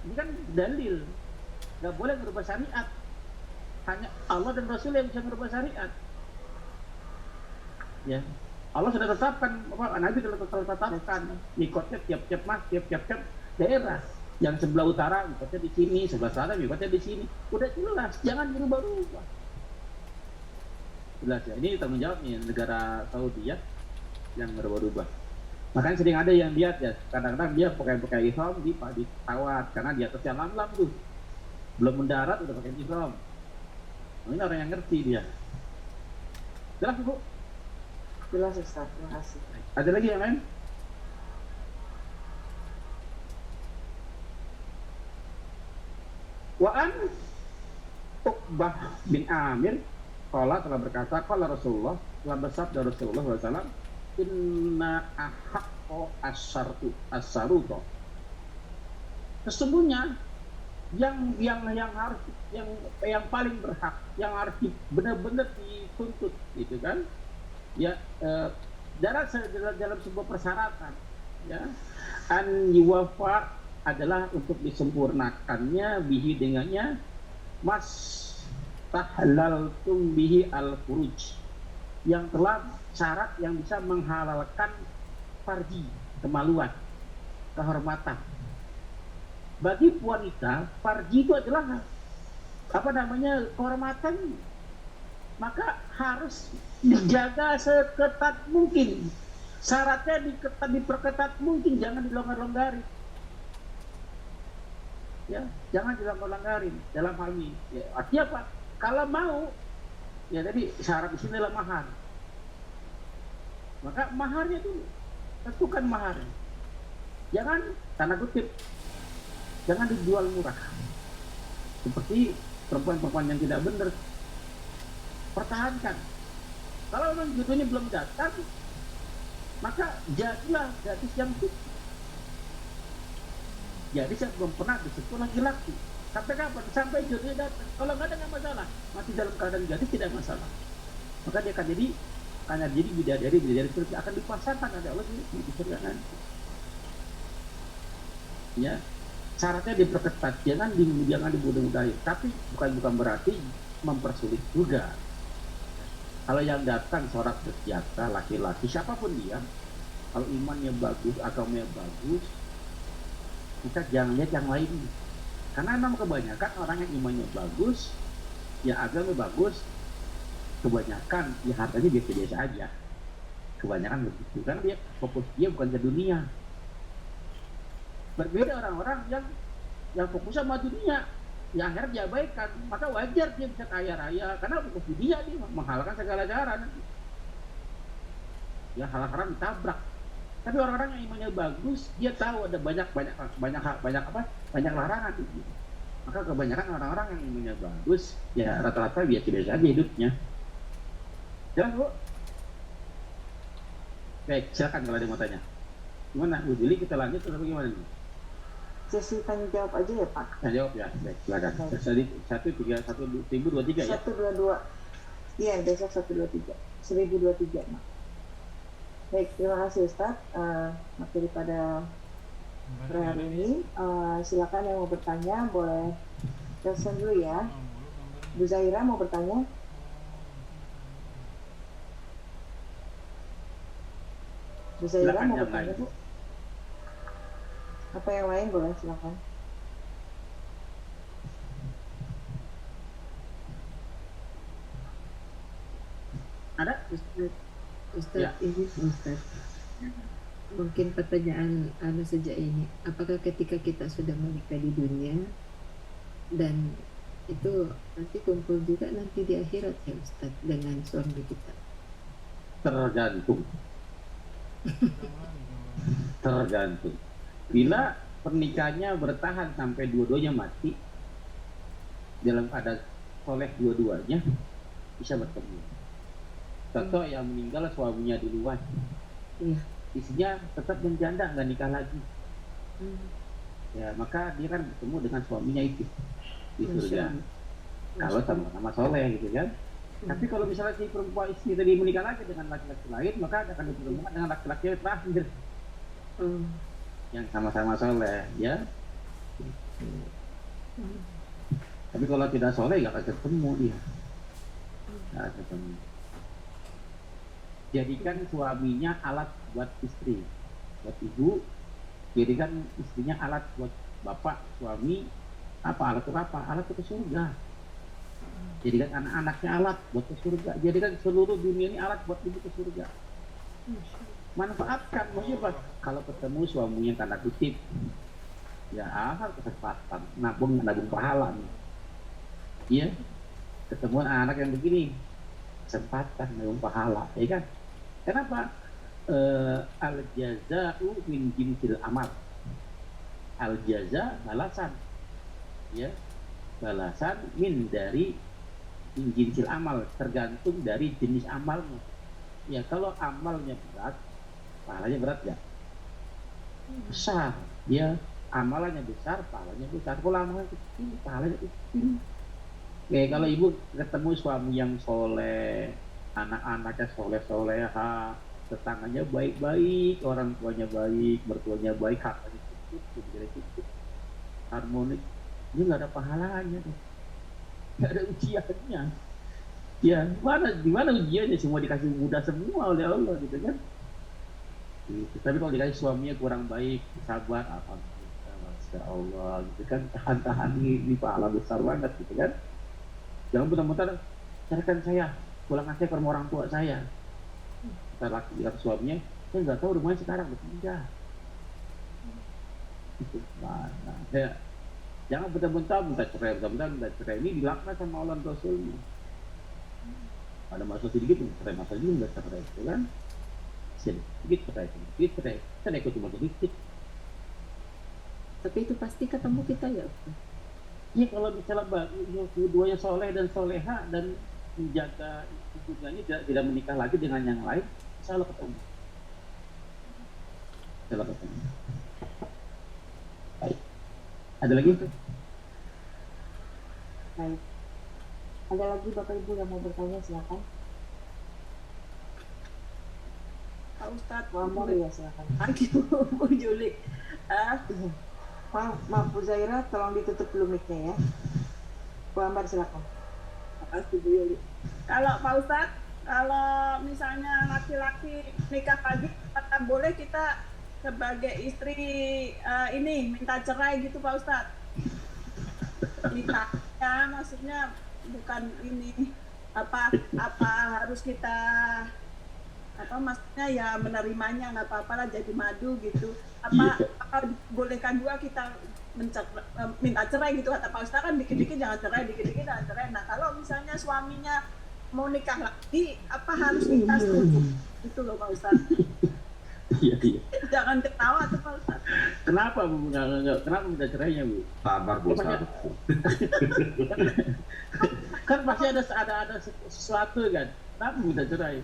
Ini kan dalil. Nggak boleh merubah syariat. Hanya Allah dan Rasul yang bisa merubah syariat. Ya. Allah sudah tetapkan, Nabi sudah tetapkan mikotnya tiap-tiap daerah. Yang sebelah utara mikotnya di sini, sebelah selatan mikotnya di sini. Udah jelas, jangan berubah-ubah. Jelas ya, ini tanggung jawabnya negara Saudi ya, yang berubah-ubah. Makanya sering ada yang lihat ya, kadang-kadang dia pakai ihram di pesawat karena di atas Yalamlam tuh. Belum mendarat udah pakai ihram. Ini orang yang ngerti dia. Jelas Bu? Jelas Ustaz, terima kasih. Ada lagi yang lain? Wa'an Uqbah bin Amir qala telah berkata, qala Rasulullah, telah bersabda Rasulullah SAW, inna ahaqqo as-saruto. Sesungguhnya yang harus yang paling berhak, yang harus benar-benar dituntut gitu kan, ya dalam sebuah persyaratan ya, an yuwafa adalah untuk disempurnakannya bihi dengannya mas tahlaltum bihi al-furuj, yang telah syarat yang bisa menghalalkan farji, kemaluan, kehormatan. Bagi wanita, farji itu adalah apa namanya, kehormatan, maka harus dijaga seketat mungkin. Syaratnya diperketat mungkin, jangan dilonggar-longgarin. Ya, jangan dilonggar-longgarin dalam hal ini. Ya, artinya apa? Kalau mau, ya tadi syarat di sini adalah mahar. Maka maharnya itu tentukan mahar. Jangan tanda kutip, jangan dijual murah. Seperti perempuan-perempuan yang tidak benar. Pertahankan. Kalau memang jodohnya belum datang, maka jadilah gadis yang suci. Gadis yang belum pernah disentuh laki-laki. Sampai kapan? Sampai jodohnya datang. Kalau nggak ada, nggak masalah. Masih dalam keadaan gadis tidak masalah. Maka dia akan jadi bidadari seperti akan dipasangkan oleh Allah di surga nanti. Ya, syaratnya diperketat, jangan dimudah-mudahin. Tapi bukan berarti mempersulit juga. Kalau yang datang seorang berjasa laki-laki, siapapun dia, kalau imannya bagus, agamanya bagus, kita jangan lihat yang lain. Karena memang kebanyakan orang yang imannya bagus, ya agamanya bagus, kebanyakan ya hartanya biasa-biasa aja. Kebanyakan begitu, karena dia fokus dia bukan ke dunia. Berbeda orang-orang yang fokus sama dunia, yang akhirnya diabaikan, maka wajar dia bisa kaya raya karena fokus di dia, menghalalkan segala cara nanti. Ya halal haram ditabrak. Tapi orang-orang yang imannya bagus, dia tahu ada banyak larangan. Maka kebanyakan orang-orang yang imannya bagus, ya rata-rata biasa-biasa aja hidupnya. Jelas Bu? Baik, silakan kalau ada yang mau tanya. Gimana Bu Juli, kita lanjut atau bagaimana nih? Sesi tanya jawab aja ya Pak. Saya jawab ya, baik, silakan. Tadi 1023 ya? 122. Iya, besok 123. 1023 Mak. Baik, terima kasih Ustaz. Materi pada sore hari ini. Silakan yang mau bertanya boleh telepon dulu ya. Bu Zaira mau bertanya? Bu Zaira Silakan mau yang bertanya lain. Bu? Apa yang lain boleh silakan. Ada? Ustaz, Ya. ini Ustaz. Mungkin pertanyaan sejak ini, apakah ketika kita sudah menikah di dunia dan Itu nanti kumpul juga nanti di akhirat ya Ustadz dengan suami kita. Tergantung. Tergantung. Bila pernikahannya bertahan sampai dua-duanya mati, dalam keadaan soleh dua-duanya, bisa bertemu. Contoh yang meninggal suaminya duluan, Iya. istrinya tetap menjanda, nggak nikah lagi. Ya, maka dia kan bertemu dengan suaminya itu di Masya surga. Allah. Kalau sama-sama soleh gitu kan. Tapi kalau misalnya si perempuan istri tadi menikah lagi dengan laki-laki lain, maka akan dipertemukan dengan laki-laki yang terakhir yang sama-sama soleh, ya. Tapi kalau tidak soleh, nggak akan ketemu dia. Nggak akan ketemu. Jadikan suaminya alat buat istri, buat ibu. Jadikan istrinya alat buat bapak, suami. Apa alat itu apa? Alat itu ke surga. Jadikan anak-anaknya alat buat ke surga. Jadikan seluruh dunia ini alat buat ibu ke surga. Manfaatkan, maksudnya apa? Kalau ketemu suaminya tanda kutip, ya asal kesempatan, nabung pahala nih. Iya, ketemu anak yang begini, kesempatan nabung pahala, ya kan? Kenapa? Al jaza'u min jinsil amal. Al jaza balasan, ya, balasan min dari jinsil amal, tergantung dari jenis amalnya. Ya, kalau amalnya berat, pahalanya berat ya? Besar, ya. Amalannya besar, pahalanya besar. Kalau amalnya kecil, pahalanya kecil. Oke, kalau ibu ketemu suami yang soleh, anak-anaknya soleh-soleha, tetangganya baik-baik, orang tuanya baik, mertuanya baik, hartanya cukup, hidupnya cukup, harmonis, ini nggak ada pahalanya, nggak ada ujiannya. Ya, di mana ujiannya? Semua dikasih mudah semua oleh Allah gitu kan. Gitu. Tapi kalau dikasih suaminya kurang baik, sabar, alhamdulillah, masya Allah gitu kan, tahan ini pahala besar banget gitu kan. Jangan bentar-bentar carikan saya, pulangkan saya ke rumah orang tua saya. Kata laki suaminya, saya nggak tahu rumahnya sekarang, berpindah. Itu mana? Ya, jangan bentar-bentar minta cerai, ini dilaknat sama Allah dan Rasulnya. Ada masalah sedikit, cerai masalah juga nggak cerai, itu kan? Sedikit cerai, kan ikut cuma sedikit. Tapi itu pasti ketemu kita ya. Ya kalau misalnya keduanya soleh dan soleha dan menjaga hubungannya tidak menikah lagi dengan yang lain, insya Allah ketemu. Baik. Ada lagi? Baik. Ada lagi Bapak Ibu yang mau bertanya, silakan. Pak Ustadz, Muhammad ya silakan. lagi Bu Juli. Maaf Bu Zaira, tolong ditutup dulu mic-nya ya. Bu Ambar silakan. Makasih Bu Yuli. Kalau Pak Ustadz, kalau misalnya laki-laki nikah lagi, apakah boleh kita sebagai istri ini minta cerai gitu Pak Ustadz? Nikahnya maksudnya bukan ini apa harus kita maksudnya ya menerimanya nggak apa-apa lah, jadi madu gitu. Apa bolehkan juga kita minta cerai gitu, kata Pak Ustadz kan dikit-dikit jangan cerai. Nah kalau misalnya suaminya mau nikah lagi, apa harus kita setuju itu loh Pak Ustadz? Iya. Jangan ketawa tuh Pak Ustadz. Kenapa Bu? Kenapa minta cerainya Bu? Sabar Bu, sabar. Kan pasti ada sesuatu kan? Kenapa minta cerai?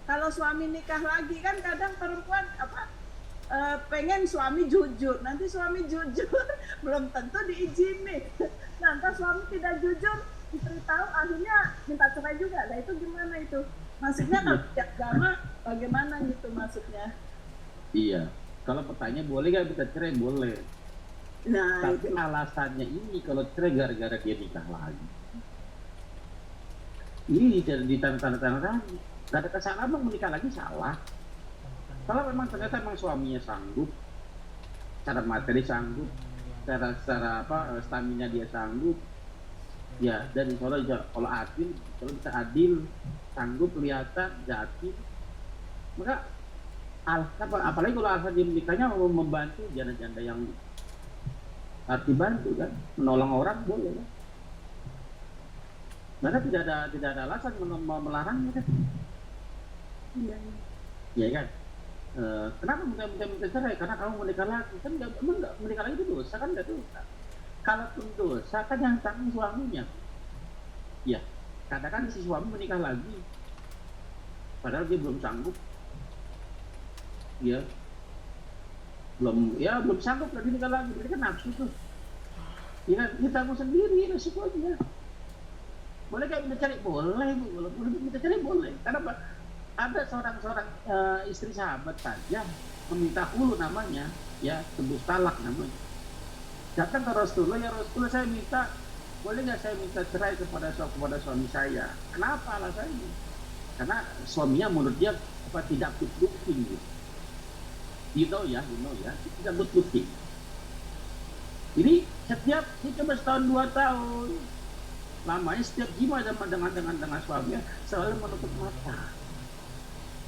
Kalau suami nikah lagi kan kadang perempuan pengen suami jujur, nanti suami jujur belum tentu diizinin. Nanti suami tidak jujur, istri tahu akhirnya minta cerai juga. Nah itu gimana itu? Maksudnya kalau di agama bagaimana gitu maksudnya? Iya. Kalau pertanyaan boleh nggak minta cerai? Boleh. Nah, tapi itu. alasannya ini kalau cerai gara-gara dia nikah lagi. Ini di tanda-tanda nggak ada kesalahan, menikah lagi salah. Kalau memang ternyata suaminya sanggup, secara materi sanggup, secara stamina dia sanggup, ya, dan kalau adil, kalau bisa adil, sanggup, kelihatan, jati, maka apalagi kalau alasan dia menikahnya mau membantu janda-janda yang harus dibantu kan, menolong orang boleh kan. Karena tidak ada alasan melarangnya kan. Iya. Ya kan? Kenapa minta cerai? Karena kamu menikah lagi. Kan emang nggak menikah lagi itu dosa kan, nggak dosa. Kalaupun dosa kan yang tanggung suaminya. Ya, katakan si suami menikah lagi, padahal dia belum sanggup. Ya, belum sanggup lagi nikah lagi. Berarti kan nafsu tuh. Ya kan, kita tanggung sendiri resikonya. Boleh nggak minta cerai? Boleh, Bu. Boleh minta cerai? Boleh. Kenapa? Ada seorang istri sahabat saja meminta hulu namanya, ya tebus talak namanya. Datang ke Rasulullah, ya Rasulullah saya minta, boleh nggak saya minta cerai kepada suami saya? Kenapa alasannya? Karena suaminya menurut dia tidak good looking gitu. You know ya, tidak good looking. Jadi setiap dia coba setahun 2 tahun, lamanya setiap jima dengan suaminya selalu menutup mata.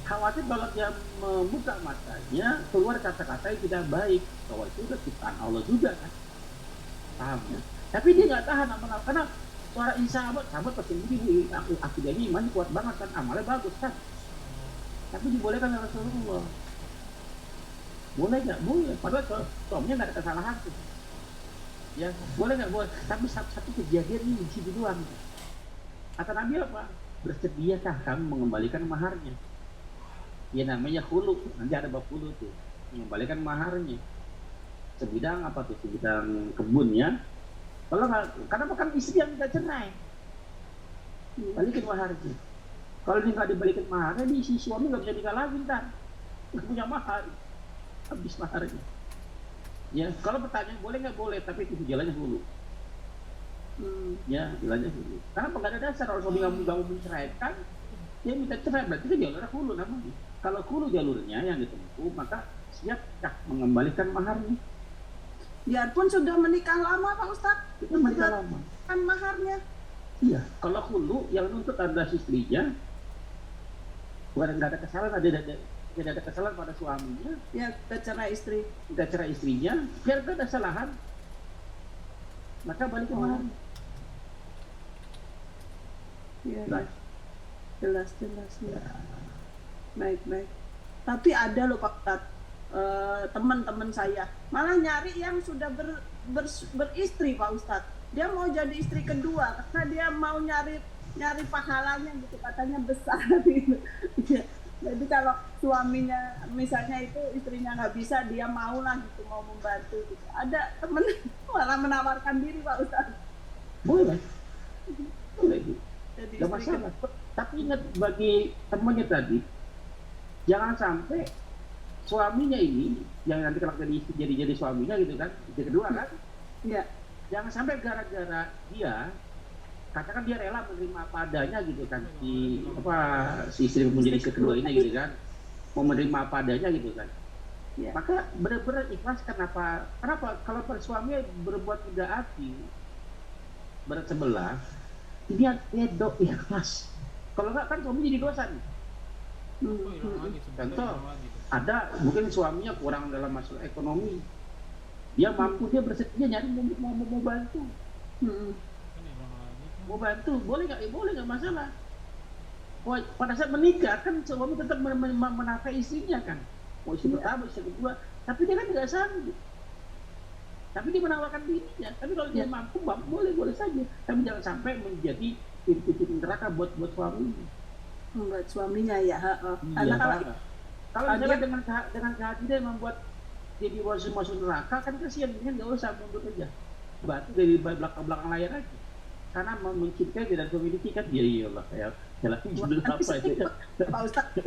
Khawatir kalau dia membuka matanya keluar kata-kata yang tidak baik, bahwa itu udah ciptaan Allah juga kan, paham ya? Tapi dia nggak tahan apa-apa karena suara sahabat pasti begini, aku jadi imannya kuat banget kan, amalnya bagus kan, tapi dibolehkan oleh Rasulullah. Boleh nggak? Boleh, padahal suaminya nggak ada kesalahan tuh. Ya boleh nggak? Boleh, tapi satu kejadian ini di situ doang. Kata Nabi apa? Bersediakah kamu mengembalikan maharnya? Ya namanya hulu, nanti ada bab hulu tuh, mengembalikan maharnya. Sebidang apa tuh? Sebidang kebun ya. Kalau nggak, karena bukan istri yang minta cerai, balikin maharnya. Kalau dia nggak dibalikin maharnya, si suami nggak bisa nikah lagi ntar, nggak punya mahar, habis maharnya. Ya kalau pertanyaan boleh nggak boleh, tapi itu jalannya hulu. Ya jalannya hulu. Karena nggak ada dasar kalau suami nggak mau menceraikan, dia minta cerai, berarti itu jalurnya hulu namanya. Kalau hulu jalurnya yang ditempuh, maka siapkah mengembalikan maharnya? Biarpun sudah menikah lama Pak Ustadz, Itu menikah lama. Kan maharnya. Iya, kalau hulu yang nuntut adalah istrinya, bukan nggak ada kesalahan, tidak ada kesalahan pada suaminya. Ya, kita cerai istri. Kita cerai istrinya, biar nggak ada kesalahan, maka balik ke maharnya. Iya, jelas. Ya. Baik. Tapi ada loh Pak Ustadz, teman-teman saya malah nyari yang sudah beristri Pak Ustadz. Dia mau jadi istri kedua karena dia mau nyari pahalanya gitu, katanya besar gitu. Jadi kalau suaminya misalnya itu istrinya nggak bisa, dia mau lah gitu, mau membantu gitu. Ada temen malah menawarkan diri Pak Ustadz. Boleh. Jadi Gak masalah. Tapi ingat bagi temannya tadi, jangan sampai suaminya ini yang nanti kalau jadi suaminya gitu kan, istri kedua kan? Iya. Jangan sampai gara-gara dia, katakan dia rela menerima apa adanya gitu kan, si istri menjadi istri kedua ini gitu kan, mau menerima apa adanya gitu kan. Ya. Maka benar-benar ikhlas. Kenapa? Kalau suaminya berbuat tidak adil, berat sebelah, dia ikhlas. Kalau enggak kan suami jadi dosa nih. Contoh, ada mungkin suaminya kurang dalam masalah ekonomi, dia mampu, dia bersedia nyari mau bantu. Mau bantu, boleh nggak masalah. Pada saat menikah kan suami tetap menafkahi istrinya kan, mau istri pertama, istri kedua, tapi dia kan tidak sanggup. Tapi dia menawarkan dirinya. Tapi kalau dia mampu, boleh saja. Tapi jangan sampai menjadi pintu neraka buat suaminya. Buat suaminya ya. Karena kalau misalnya dengan kehadiran membuat dia masuk neraka, kan kasihan, nggak usah, mundur aja. Batu dari belakang layar aja. Karena mencintai tidak memiliki kan, ya Allah, saya jelasin dulu apa itu ya. Pak Ustadz.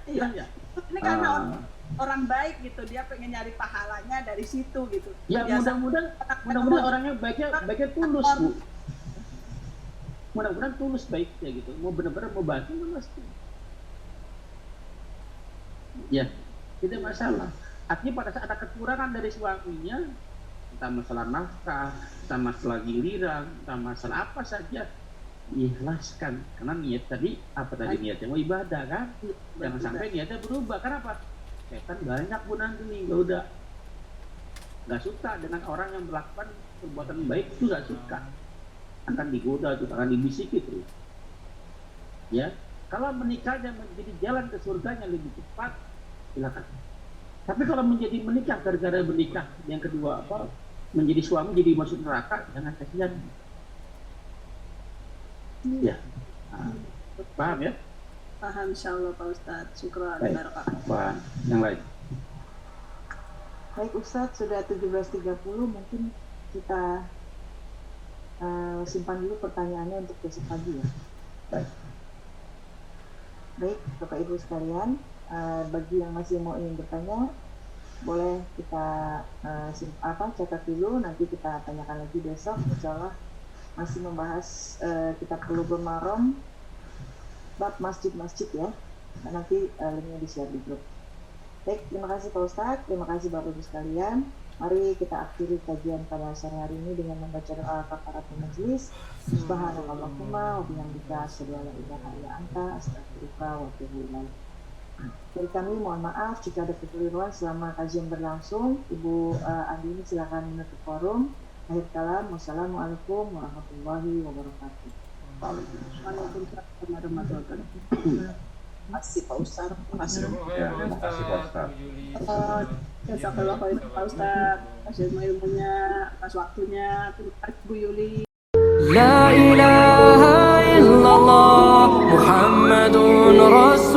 Iya. Ini karena orang baik gitu, dia pengen nyari pahalanya dari situ gitu. Ya mudah-mudahan orangnya baiknya tulus, Bu. Mudah-mudahan tulus baiknya gitu, mau benar-benar mau bantu pasti. Ya, tidak masalah. Artinya pada saat ada kekurangan dari suaminya, entah masalah nafkah, entah masalah giliran, entah masalah apa saja, ikhlaskan. Karena niat tadi, niatnya mau ibadah kan? Jangan sampai niatnya berubah. Kenapa? Setan banyak pun nanti nih, nggak suka dengan orang yang melakukan perbuatan baik, itu nggak suka. akan digoda, akan dibisiki terus. Ya, kalau menikahnya menjadi jalan ke surganya lebih cepat, silakan. Tapi kalau menjadi menikah gara-gara menikah, yang kedua apa? Menjadi suami jadi masuk neraka, jangan kasihan. Ya, nah, paham ya? Paham, insyaallah Pak Ustadz. Syukran. Baik. Barokah. Wah, yang lain. Baik Ustadz, sudah 17.30, mungkin kita simpan dulu pertanyaannya untuk besok pagi ya. Baik. Baik, Bapak Ibu sekalian, bagi yang masih mau ingin bertanya, boleh kita catat dulu, nanti kita tanyakan lagi besok. Insyaallah masih membahas kitab Bulughul Maram bab masjid-masjid ya. Nah, nanti linknya di-share di grup. Baik, terima kasih Pak Ustadz, terima kasih Bapak Ibu sekalian. Mari kita akhiri kajian pada sore hari ini dengan membaca doa kafaratul majelis. Subhanallahumma wa bihamdika asyhadu an la ilaha illa anta astaghfiruka wa atubu ilaik. Dari kami mohon maaf jika ada kekeliruan selama kajian berlangsung. Ibu Andini silakan menutup forum. Akhir kalam, wassalamualaikum warahmatullahi wabarakatuh. Waalaikumsalam warahmatullahi wabarakatuh. Masih Pak Ustadz, masih. Ya, terima kasih Pak Ustadz. Jazakallah khair Pak Ustadz, atas ilmunya, atas waktunya. Terima kasih Bu Yuli. La ilaha illallah Muhammadun Rasul